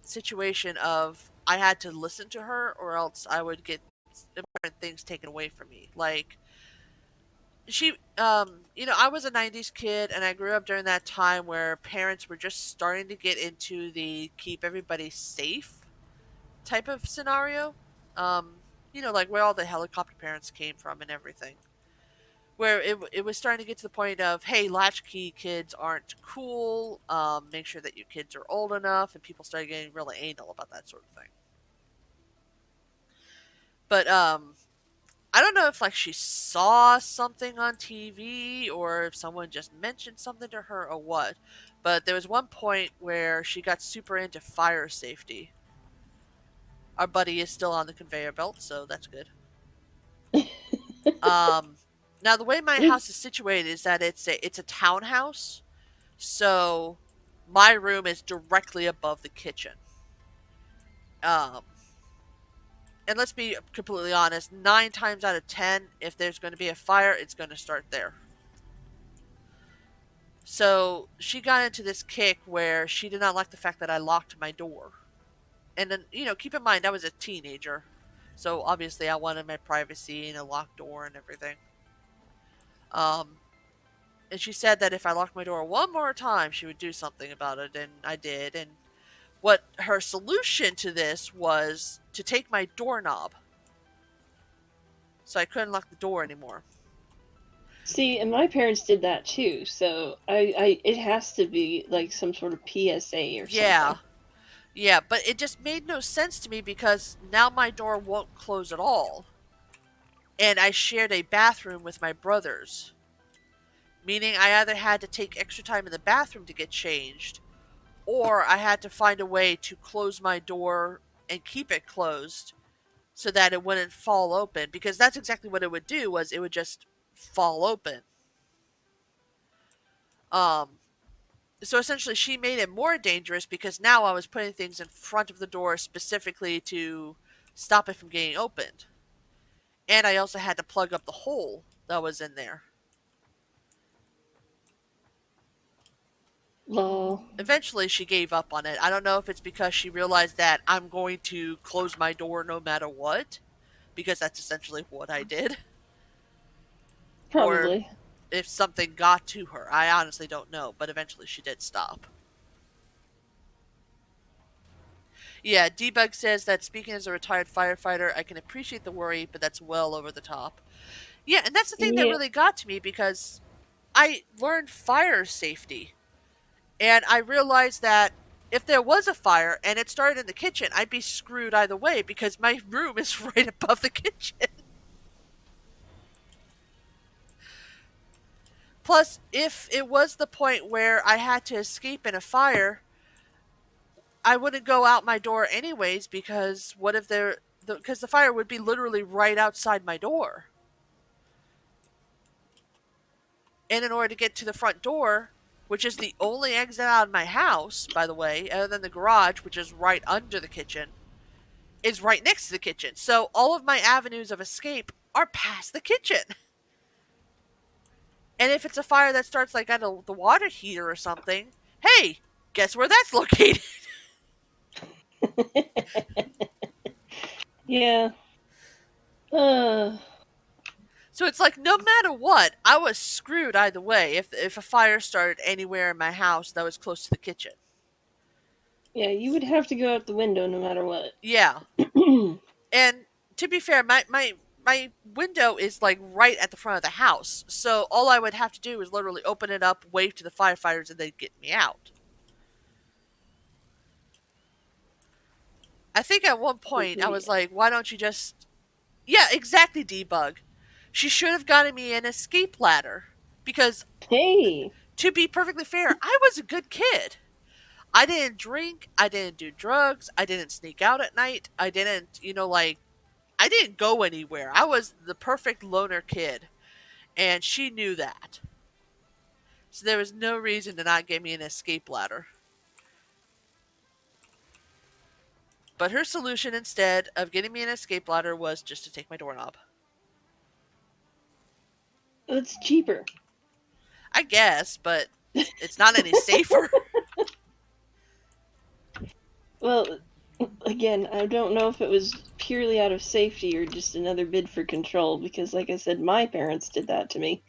[SPEAKER 2] situation of I had to listen to her or else I would get important things taken away from me. Like I was a 90s kid and I grew up during that time where parents were just starting to get into the keep everybody safe type of scenario. Like where all the helicopter parents came from and everything. Where it was starting to get to the point of, hey, latchkey kids aren't cool. Make sure that your kids are old enough, and people started getting really anal about that sort of thing. But I don't know if like she saw something on TV or if someone just mentioned something to her or what. But there was one point where she got super into fire safety. Our buddy is still on the conveyor belt, so that's good. Um, Now the way my house is situated is that it's a townhouse, so my room is directly above the kitchen. Um, and let's be completely honest, 9 times out of 10, if there's going to be a fire, it's going to start there. So she got into this kick where she did not like the fact that I locked my door. And then, keep in mind, I was a teenager. So obviously, I wanted my privacy and a locked door and everything. Um, and she said that if I locked my door one more time, she would do something about it. And I did. And what her solution to this was to take my doorknob. So I couldn't lock the door anymore.
[SPEAKER 1] See, and my parents did that too. So it has to be like some sort of PSA or
[SPEAKER 2] Yeah.
[SPEAKER 1] something.
[SPEAKER 2] Yeah, but it just made no sense to me because now my door won't close at all. And I shared a bathroom with my brothers, meaning I either had to take extra time in the bathroom to get changed, or I had to find a way to close my door and keep it closed so that it wouldn't fall open, because that's exactly what it would do, was it would just fall open. Um so essentially she made it more dangerous because now I was putting things in front of the door specifically to stop it from getting opened. And I also had to plug up the hole that was in there.
[SPEAKER 1] Lol.
[SPEAKER 2] Eventually, she gave up on it. I don't know if it's because she realized that I'm going to close my door no matter what, because that's essentially what I did, or
[SPEAKER 1] Probably.
[SPEAKER 2] if something got to her. I honestly don't know, but eventually she did stop. Yeah, Debug says that speaking as a retired firefighter, I can appreciate the worry, but that's well over the top. Yeah, and that's the thing that
[SPEAKER 1] Yeah.
[SPEAKER 2] really got to me because I learned fire safety. And I realized that if there was a fire and it started in the kitchen, I'd be screwed either way because my room is right above the kitchen. Plus, if it was the point where I had to escape in a fire, I wouldn't go out my door anyways because what if there because the fire would be literally right outside my door. And in order to get to the front door, which is the only exit out of my house, by the way, other than the garage, which is right under the kitchen, is right next to the kitchen. So all of my avenues of escape are past the kitchen. And if it's a fire that starts like at the water heater or something, hey, guess where that's located?
[SPEAKER 1] Yeah. Uh,
[SPEAKER 2] So it's like no matter what, I was screwed either way if a fire started anywhere in my house that was close to the kitchen.
[SPEAKER 1] yeah, you would have to go out the window no matter what.
[SPEAKER 2] Yeah. And to be fair, my window is like right at the front of the house. So all I would have to do is literally open it up, wave to the firefighters, and they'd get me out. I think at one point I was like, why don't you just. Yeah, exactly, debug. She should have gotten me an escape ladder. Because,
[SPEAKER 1] Hey.
[SPEAKER 2] to be perfectly fair, I was a good kid. I didn't drink, I didn't do drugs, I didn't sneak out at night, I didn't, I didn't go anywhere. I was the perfect loner kid. And she knew that. So there was no reason to not give me an escape ladder. But her solution instead of getting me an escape ladder was just to take my doorknob.
[SPEAKER 1] It's cheaper.
[SPEAKER 2] I guess, but it's not any safer.
[SPEAKER 1] Well, again, I don't know if it was purely out of safety or just another bid for control because, like I said, my parents did that to me.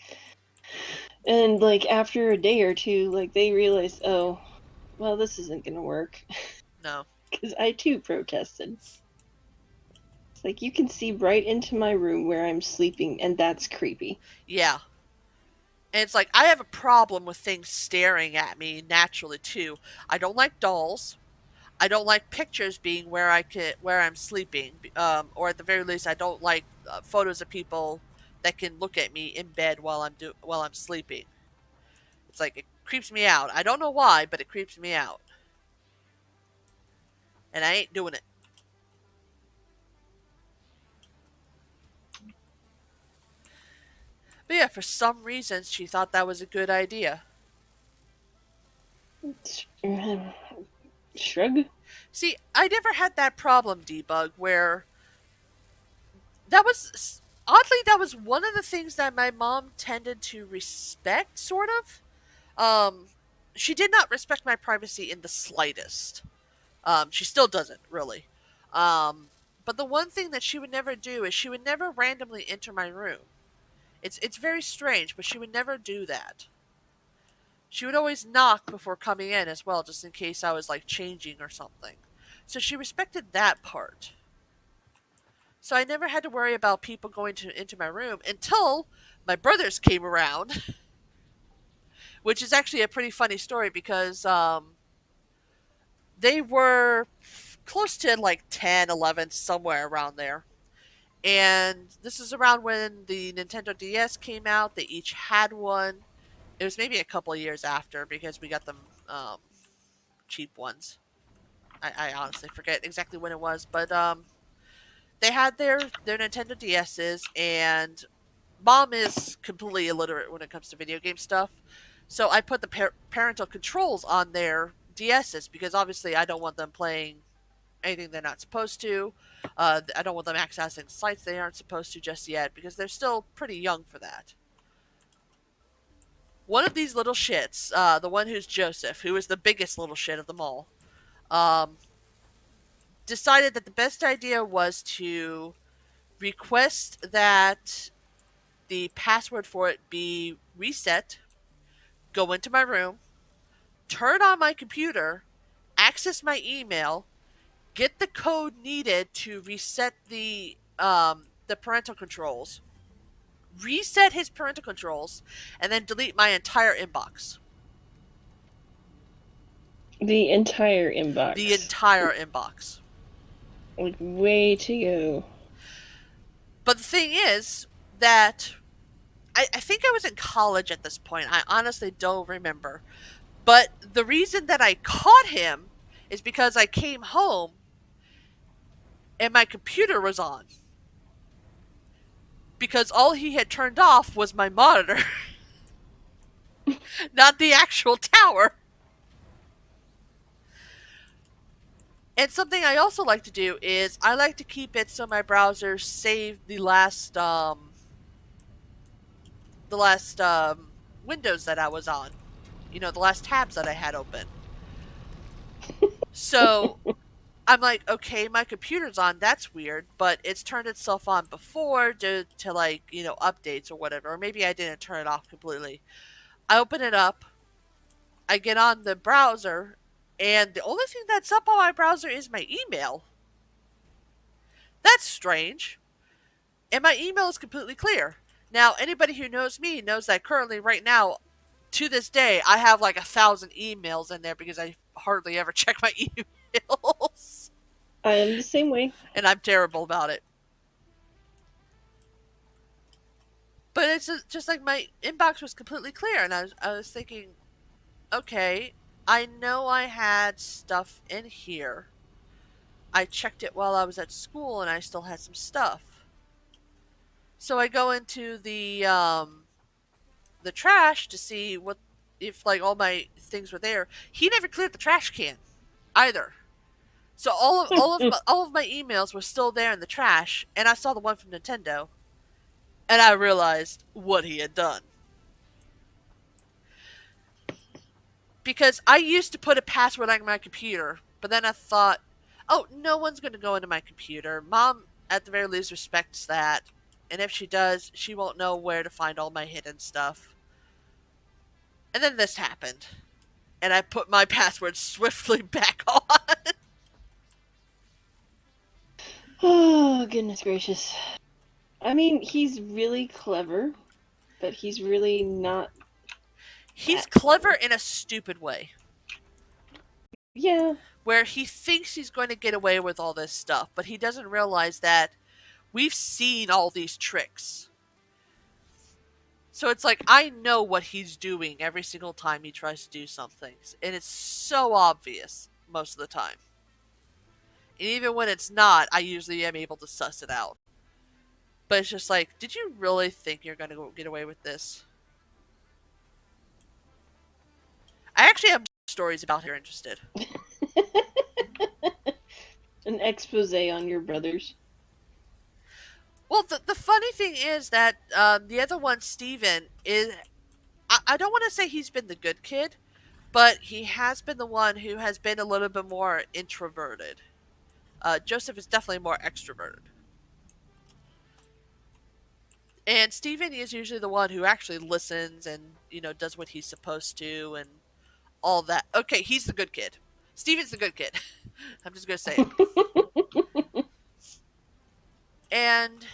[SPEAKER 1] And, like, after a day or two, like, they realized, oh, well, this isn't gonna work.
[SPEAKER 2] No.
[SPEAKER 1] Because I too protested. It's like, you can see right into my room where I'm sleeping, and that's creepy.
[SPEAKER 2] Yeah. And it's like I have a problem with things staring at me naturally too. I don't like dolls. I don't like pictures being where I'm sleeping. Or at the very least, I don't like photos of people that can look at me in bed while I'm sleeping. It's like it creeps me out. I don't know why, but it creeps me out, and I ain't doing it. But yeah, for some reason, she thought that was a good idea.
[SPEAKER 1] Shrug?
[SPEAKER 2] See, I never had that problem, debug, where that was oddly that was one of the things that my mom tended to respect, sort of. Um, she did not respect my privacy in the slightest. She still doesn't really. Um, but the one thing that she would never do is she would never randomly enter my room. It's very strange, but she would never do that. She would always knock before coming in as well, just in case I was like changing or something. So she respected that part. So I never had to worry about people into my room until my brothers came around, which is actually a pretty funny story because they were close to like 10, 11, somewhere around there. And this is around when the Nintendo DS came out. They each had one. It was maybe a couple of years after because we got them cheap ones. I honestly forget exactly when it was, but they had their Nintendo DSs, and mom is completely illiterate when it comes to video game stuff. So I put the parental controls on their DSs because obviously I don't want them playing anything they're not supposed to. I don't want them accessing sites they aren't supposed to just yet because they're still pretty young for that. One of these little shits, the one who's Joseph, who is the biggest little shit of them all, um, decided that the best idea was to request that the password for it be reset, go into my room, turn on my computer, access my email, get the code needed to reset the parental controls, reset his parental controls, and then delete my entire inbox.
[SPEAKER 1] The entire
[SPEAKER 2] The
[SPEAKER 1] inbox.
[SPEAKER 2] entire inbox.
[SPEAKER 1] Like, way to go.
[SPEAKER 2] But the thing is that I think I was in college at this point. I honestly don't remember. But the reason that I caught him is because I came home and my computer was on. Because all he had turned off was my monitor, not the actual tower. And something I also like to do is I like to keep it so my browser save the last windows that I was on. You know, the last tabs that I had open. So I'm like, okay, my computer's on. That's weird, but it's turned itself on before to like, updates or whatever. Or maybe I didn't turn it off completely. I open it up. I get on the browser, and the only thing that's up on my browser is my email. That's strange. And my email is completely clear. Now, anybody who knows me knows that currently, right now, to this day, I have like 1,000 emails in there because I hardly ever check my emails.
[SPEAKER 1] I am the same way.
[SPEAKER 2] And I'm terrible about it. But it's just like my inbox was completely clear, and I was thinking, okay, I know I had stuff in here. I checked it while I was at school, and I still had some stuff. So I go into the trash to see what if like all my things were there. He never cleared the trash can either. So all of my emails were still there in the trash, and I saw the one from Nintendo, and I realized what he had done. Because I used to put a password on my computer, but then I thought, oh, no one's going to go into my computer. Mom, at the very least, respects that. And if she does, she won't know where to find all my hidden stuff. And then this happened. And I put my password swiftly back on.
[SPEAKER 1] Oh, goodness gracious. I mean, he's really clever, but he's really not
[SPEAKER 2] He's
[SPEAKER 1] that
[SPEAKER 2] clever
[SPEAKER 1] clever.
[SPEAKER 2] in a stupid way,
[SPEAKER 1] Yeah.
[SPEAKER 2] where he thinks he's going to get away with all this stuff, but he doesn't realize that we've seen all these tricks. So it's like I know what he's doing every single time he tries to do something, and it's so obvious most of the time. And even when it's not, I usually am able to suss it out. But it's just like, did you really think you're going to get away with this? I actually have stories about if you're interested.
[SPEAKER 1] An expose on your brothers.
[SPEAKER 2] Well, the funny thing is that the other one, Steven, is. I don't want to say he's been the good kid, but he has been the one who has been a little bit more introverted. Joseph is definitely more extroverted. And Steven is usually the one who actually listens and, does what he's supposed to and all that. Okay, he's the good kid. Steven's the good kid. I'm just going to say it. And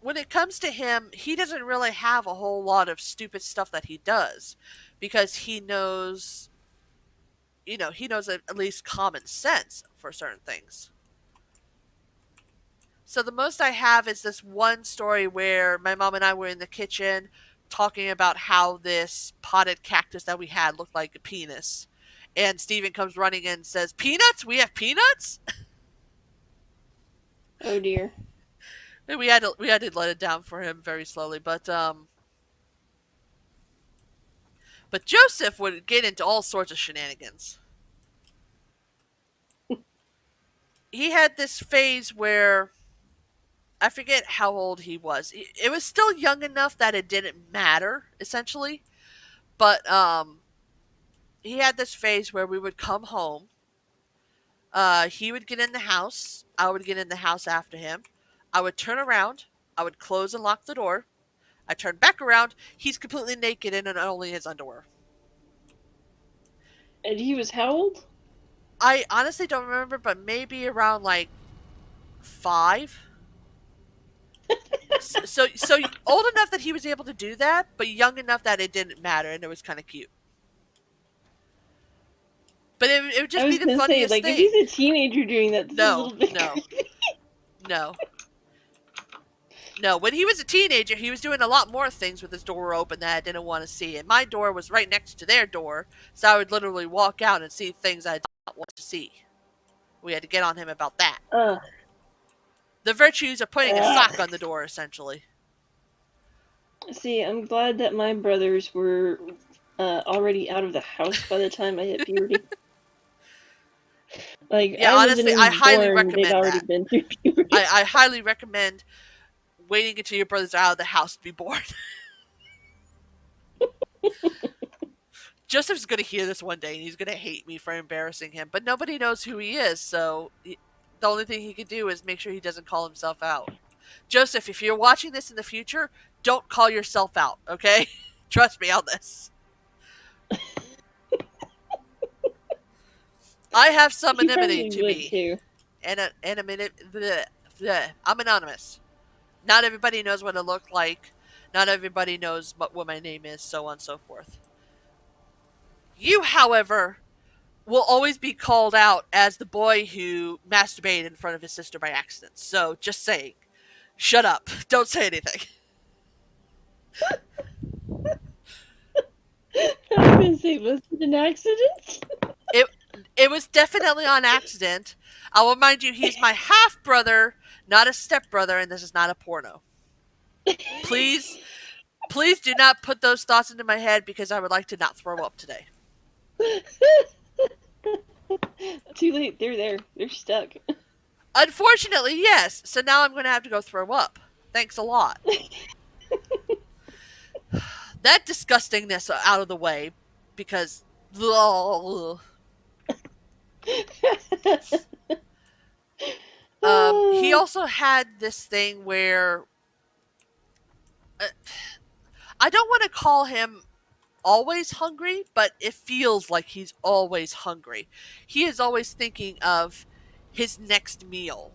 [SPEAKER 2] when it comes to him, he doesn't really have a whole lot of stupid stuff that he does because he knows at least common sense for certain things. So the most I have is this one story where my mom and I were in the kitchen talking about how this potted cactus that we had looked like a penis. And Steven comes running in and says, "Peanuts? We have peanuts?"
[SPEAKER 1] Oh dear.
[SPEAKER 2] And we had to let it down for him very slowly, but Joseph would get into all sorts of shenanigans. He had this phase where I forget how old he was. It was still young enough that it didn't matter, essentially. But he had this phase where we would come home. He would get in the house. I would get in the house after him. I would turn around. I would close and lock the door. I turn back around. He's completely naked and in only his underwear.
[SPEAKER 1] And he was how old?
[SPEAKER 2] I honestly don't remember, but maybe around like 5. So old enough that he was able to do that, but young enough that it didn't matter, and it was kind of cute. But it would
[SPEAKER 1] I
[SPEAKER 2] just be
[SPEAKER 1] was
[SPEAKER 2] the
[SPEAKER 1] gonna say,
[SPEAKER 2] funniest
[SPEAKER 1] like, if
[SPEAKER 2] thing.
[SPEAKER 1] he's a teenager doing that, this is a
[SPEAKER 2] No,
[SPEAKER 1] little bit
[SPEAKER 2] no,
[SPEAKER 1] creepy.
[SPEAKER 2] no, no. When he was a teenager, he was doing a lot more things with his door open that I didn't want to see. And my door was right next to their door, so I would literally walk out and see things I did not want to see. We had to get on him about that.
[SPEAKER 1] Uh,
[SPEAKER 2] The virtues of putting a sock
[SPEAKER 1] ugh.
[SPEAKER 2] on the door, essentially.
[SPEAKER 1] See, I'm glad that my brothers were already out of the house by the time I hit puberty. Like,
[SPEAKER 2] Yeah,
[SPEAKER 1] I wasn't
[SPEAKER 2] honestly, I
[SPEAKER 1] even
[SPEAKER 2] highly
[SPEAKER 1] born, they'd
[SPEAKER 2] recommend
[SPEAKER 1] already
[SPEAKER 2] that.
[SPEAKER 1] been through puberty.
[SPEAKER 2] I highly recommend waiting until your brother's out of the house to be born. Joseph's going to hear this one day and he's going to hate me for embarrassing him, but nobody knows who he is, so the only thing he can do is make sure he doesn't call himself out. Joseph, if you're watching this in the future, don't call yourself out, okay? Trust me on this. I have some
[SPEAKER 1] He
[SPEAKER 2] anonymity
[SPEAKER 1] probably
[SPEAKER 2] to
[SPEAKER 1] would
[SPEAKER 2] me.
[SPEAKER 1] too.
[SPEAKER 2] I'm anonymous. Not everybody knows what I look like. Not everybody knows what my name is, so on and so forth. You, however, will always be called out as the boy who masturbated in front of his sister by accident. So, just saying. Shut up. Don't say anything.
[SPEAKER 1] I was gonna say, was it an accident?
[SPEAKER 2] It it was definitely on accident. I will remind you, he's my half brother, not a step brother, and this is not a porno. Please, please do not put those thoughts into my head because I would like to not throw up today.
[SPEAKER 1] Too late, they're there. They're stuck.
[SPEAKER 2] Unfortunately, yes. So now I'm going to have to go throw up. Thanks a lot. That disgustingness out of the way because. Ugh. He also had this thing where uh, I don't want to call him always hungry, but it feels like he's always hungry. He is always thinking of his next meal.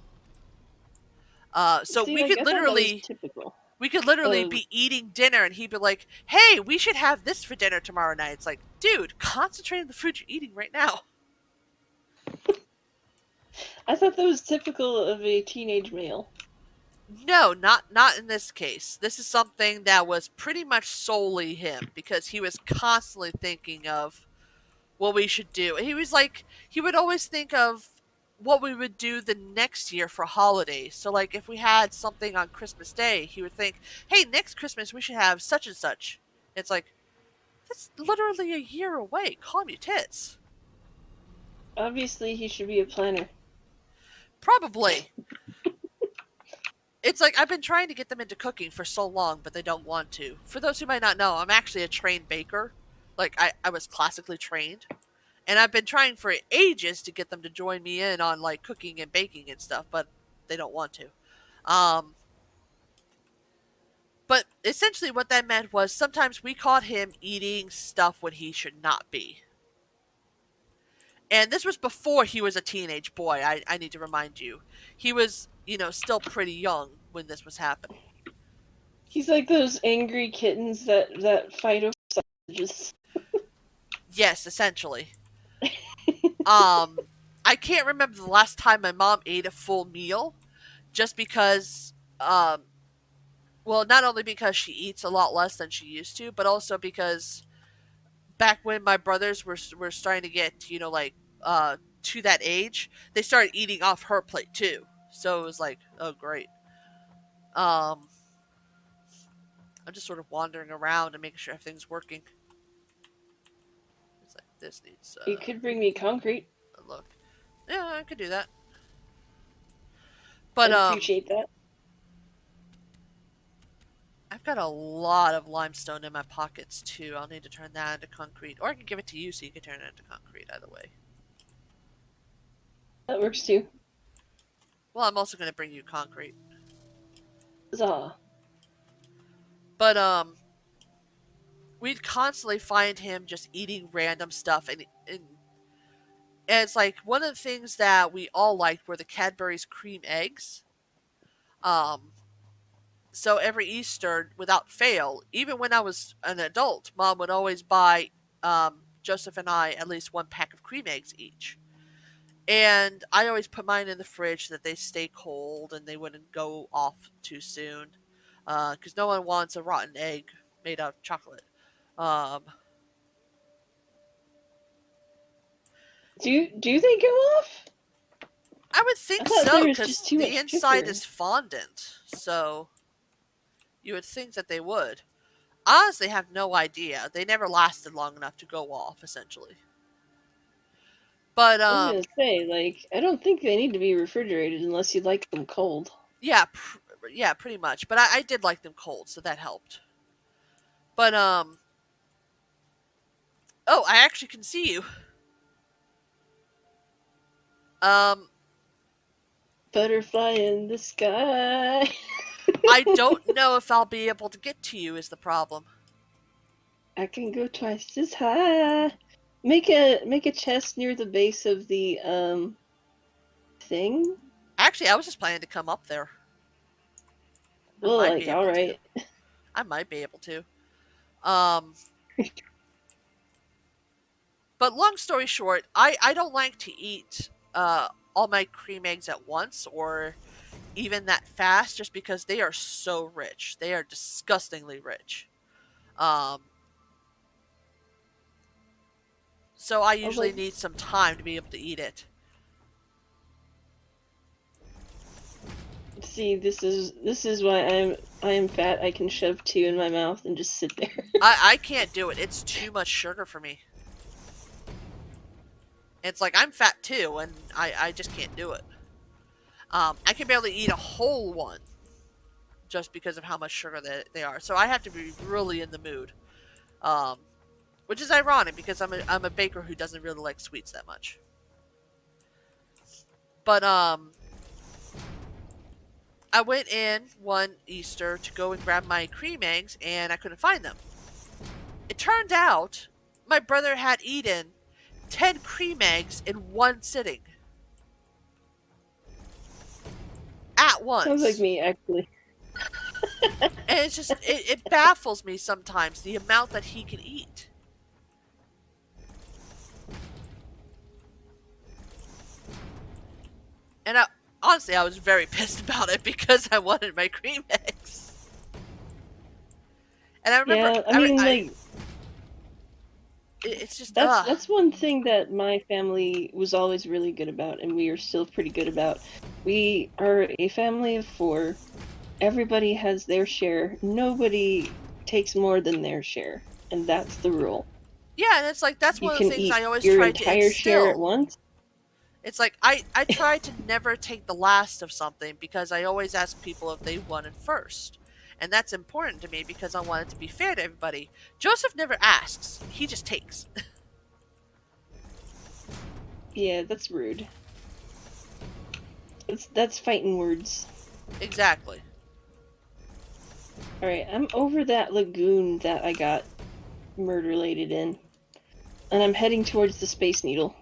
[SPEAKER 2] So
[SPEAKER 1] See, like, I thought that was typical
[SPEAKER 2] we could literally
[SPEAKER 1] of.
[SPEAKER 2] be eating dinner and he'd be like, "Hey, we should have this for dinner tomorrow night." It's like, dude, concentrate on the food you're eating right now.
[SPEAKER 1] I thought that was typical of a teenage male.
[SPEAKER 2] No, not in this case. This is something that was pretty much solely him because he was constantly thinking of what we should do. And he was like, he would always think of what we would do the next year for holidays. So, like, if we had something on Christmas Day, he would think, hey, next Christmas we should have such and such. It's like, that's literally a year away. Calm your tits.
[SPEAKER 1] Obviously, he should be a planner.
[SPEAKER 2] Probably. It's like I've been trying to get them into cooking for so long, but they don't want to. For those who might not know, I'm actually a trained baker. Like, I was classically trained. And I've been trying for ages to get them to join me in on like cooking and baking and stuff, but they don't want to. Um, but essentially, what that meant was sometimes we caught him eating stuff when he should not be. And this was before he was a teenage boy. I need to remind you, he was still pretty young when this was happening.
[SPEAKER 1] He's like those angry kittens that fight over sausages.
[SPEAKER 2] Yes, essentially. Um, I can't remember the last time my mom ate a full meal, just because well, not only because she eats a lot less than she used to, but also because back when my brothers were starting to get, to that age, they started eating off her plate too. So it was like, oh great. Um, I'm just sort of wandering around and making sure everything's working. It's like this needs
[SPEAKER 1] You could bring me concrete.
[SPEAKER 2] a look. Yeah, I could do that. But
[SPEAKER 1] I'd appreciate that.
[SPEAKER 2] I've got a lot of limestone in my pockets too. I'll need to turn that into concrete. Or I can give it to you so you can turn it into concrete either way.
[SPEAKER 1] That works too.
[SPEAKER 2] Well, I'm also going to bring you concrete.
[SPEAKER 1] Huzzah.
[SPEAKER 2] But, we'd constantly find him just eating random stuff. And it's like one of the things that we all liked were the Cadbury's cream eggs. Um, so every Easter, without fail, even when I was an adult, Mom would always buy Joseph and I at least one pack of cream eggs each. And I always put mine in the fridge so that they stay cold and they wouldn't go off too soon. Because no one wants a rotten egg made out of chocolate. Um,
[SPEAKER 1] Do they go off?
[SPEAKER 2] I would
[SPEAKER 1] I
[SPEAKER 2] think
[SPEAKER 1] thought there
[SPEAKER 2] so,
[SPEAKER 1] was just
[SPEAKER 2] because
[SPEAKER 1] too
[SPEAKER 2] the
[SPEAKER 1] much
[SPEAKER 2] inside
[SPEAKER 1] sugar.
[SPEAKER 2] is fondant. So you would think that they would. I honestly have no idea. They never lasted long enough to go off, essentially. But
[SPEAKER 1] I was gonna say, like, I don't think they need to be refrigerated unless you like them cold.
[SPEAKER 2] yeah, yeah, pretty much. But I did like them cold, so that helped. But oh, I actually can see you. Um,
[SPEAKER 1] Butterfly in the sky.
[SPEAKER 2] I don't know if I'll be able to get to you. Is the problem?
[SPEAKER 1] I can go twice as high. Make a chest near the base of the thing.
[SPEAKER 2] Actually, I was just planning to come up there. I
[SPEAKER 1] Well,
[SPEAKER 2] might
[SPEAKER 1] like,
[SPEAKER 2] be
[SPEAKER 1] all
[SPEAKER 2] able to.
[SPEAKER 1] right.
[SPEAKER 2] I might be able to. Um, but long story short, I don't like to eat all my cream eggs at once or even that fast, just because they are so rich. They are disgustingly rich. Um, so I
[SPEAKER 1] I'm
[SPEAKER 2] usually
[SPEAKER 1] like,
[SPEAKER 2] need some time to be able to eat it.
[SPEAKER 1] see, this is why I am fat. I can shove two in my mouth and just sit there.
[SPEAKER 2] I can't do it. It's too much sugar for me. It's like I'm fat too, and I just can't do it. I can barely eat a whole one just because of how much sugar they are. So I have to be really in the mood. Um, which is ironic because I'm a baker who doesn't really like sweets that much. But I went in one Easter to go and grab my cream eggs and I couldn't find them. It turned out my brother had eaten 10 cream eggs in one sitting at
[SPEAKER 1] Sounds like
[SPEAKER 2] once.
[SPEAKER 1] me, actually.
[SPEAKER 2] And it's just, it baffles me sometimes the amount that he can eat. And honestly, I was very pissed about it because I wanted my cream eggs. And I remember,
[SPEAKER 1] Yeah, I mean, like,
[SPEAKER 2] it's just,
[SPEAKER 1] that's one thing that my family was always really good about, and we are still pretty good about. We are a family of four. Everybody has their share. Nobody takes more than their share, and that's the rule.
[SPEAKER 2] yeah, and it's like, that's
[SPEAKER 1] You
[SPEAKER 2] one of the
[SPEAKER 1] can
[SPEAKER 2] things
[SPEAKER 1] eat
[SPEAKER 2] I always
[SPEAKER 1] your
[SPEAKER 2] tried to
[SPEAKER 1] entire share at
[SPEAKER 2] instill.
[SPEAKER 1] once.
[SPEAKER 2] It's like, I try to never take the last of something because I always ask people if they wanted first. And that's important to me because I want it to be fair to everybody. Joseph never asks, he just takes.
[SPEAKER 1] Yeah, that's rude. That's fighting words.
[SPEAKER 2] Exactly.
[SPEAKER 1] Alright, I'm over that lagoon that I got murder-lated in. And I'm heading towards the Space Needle.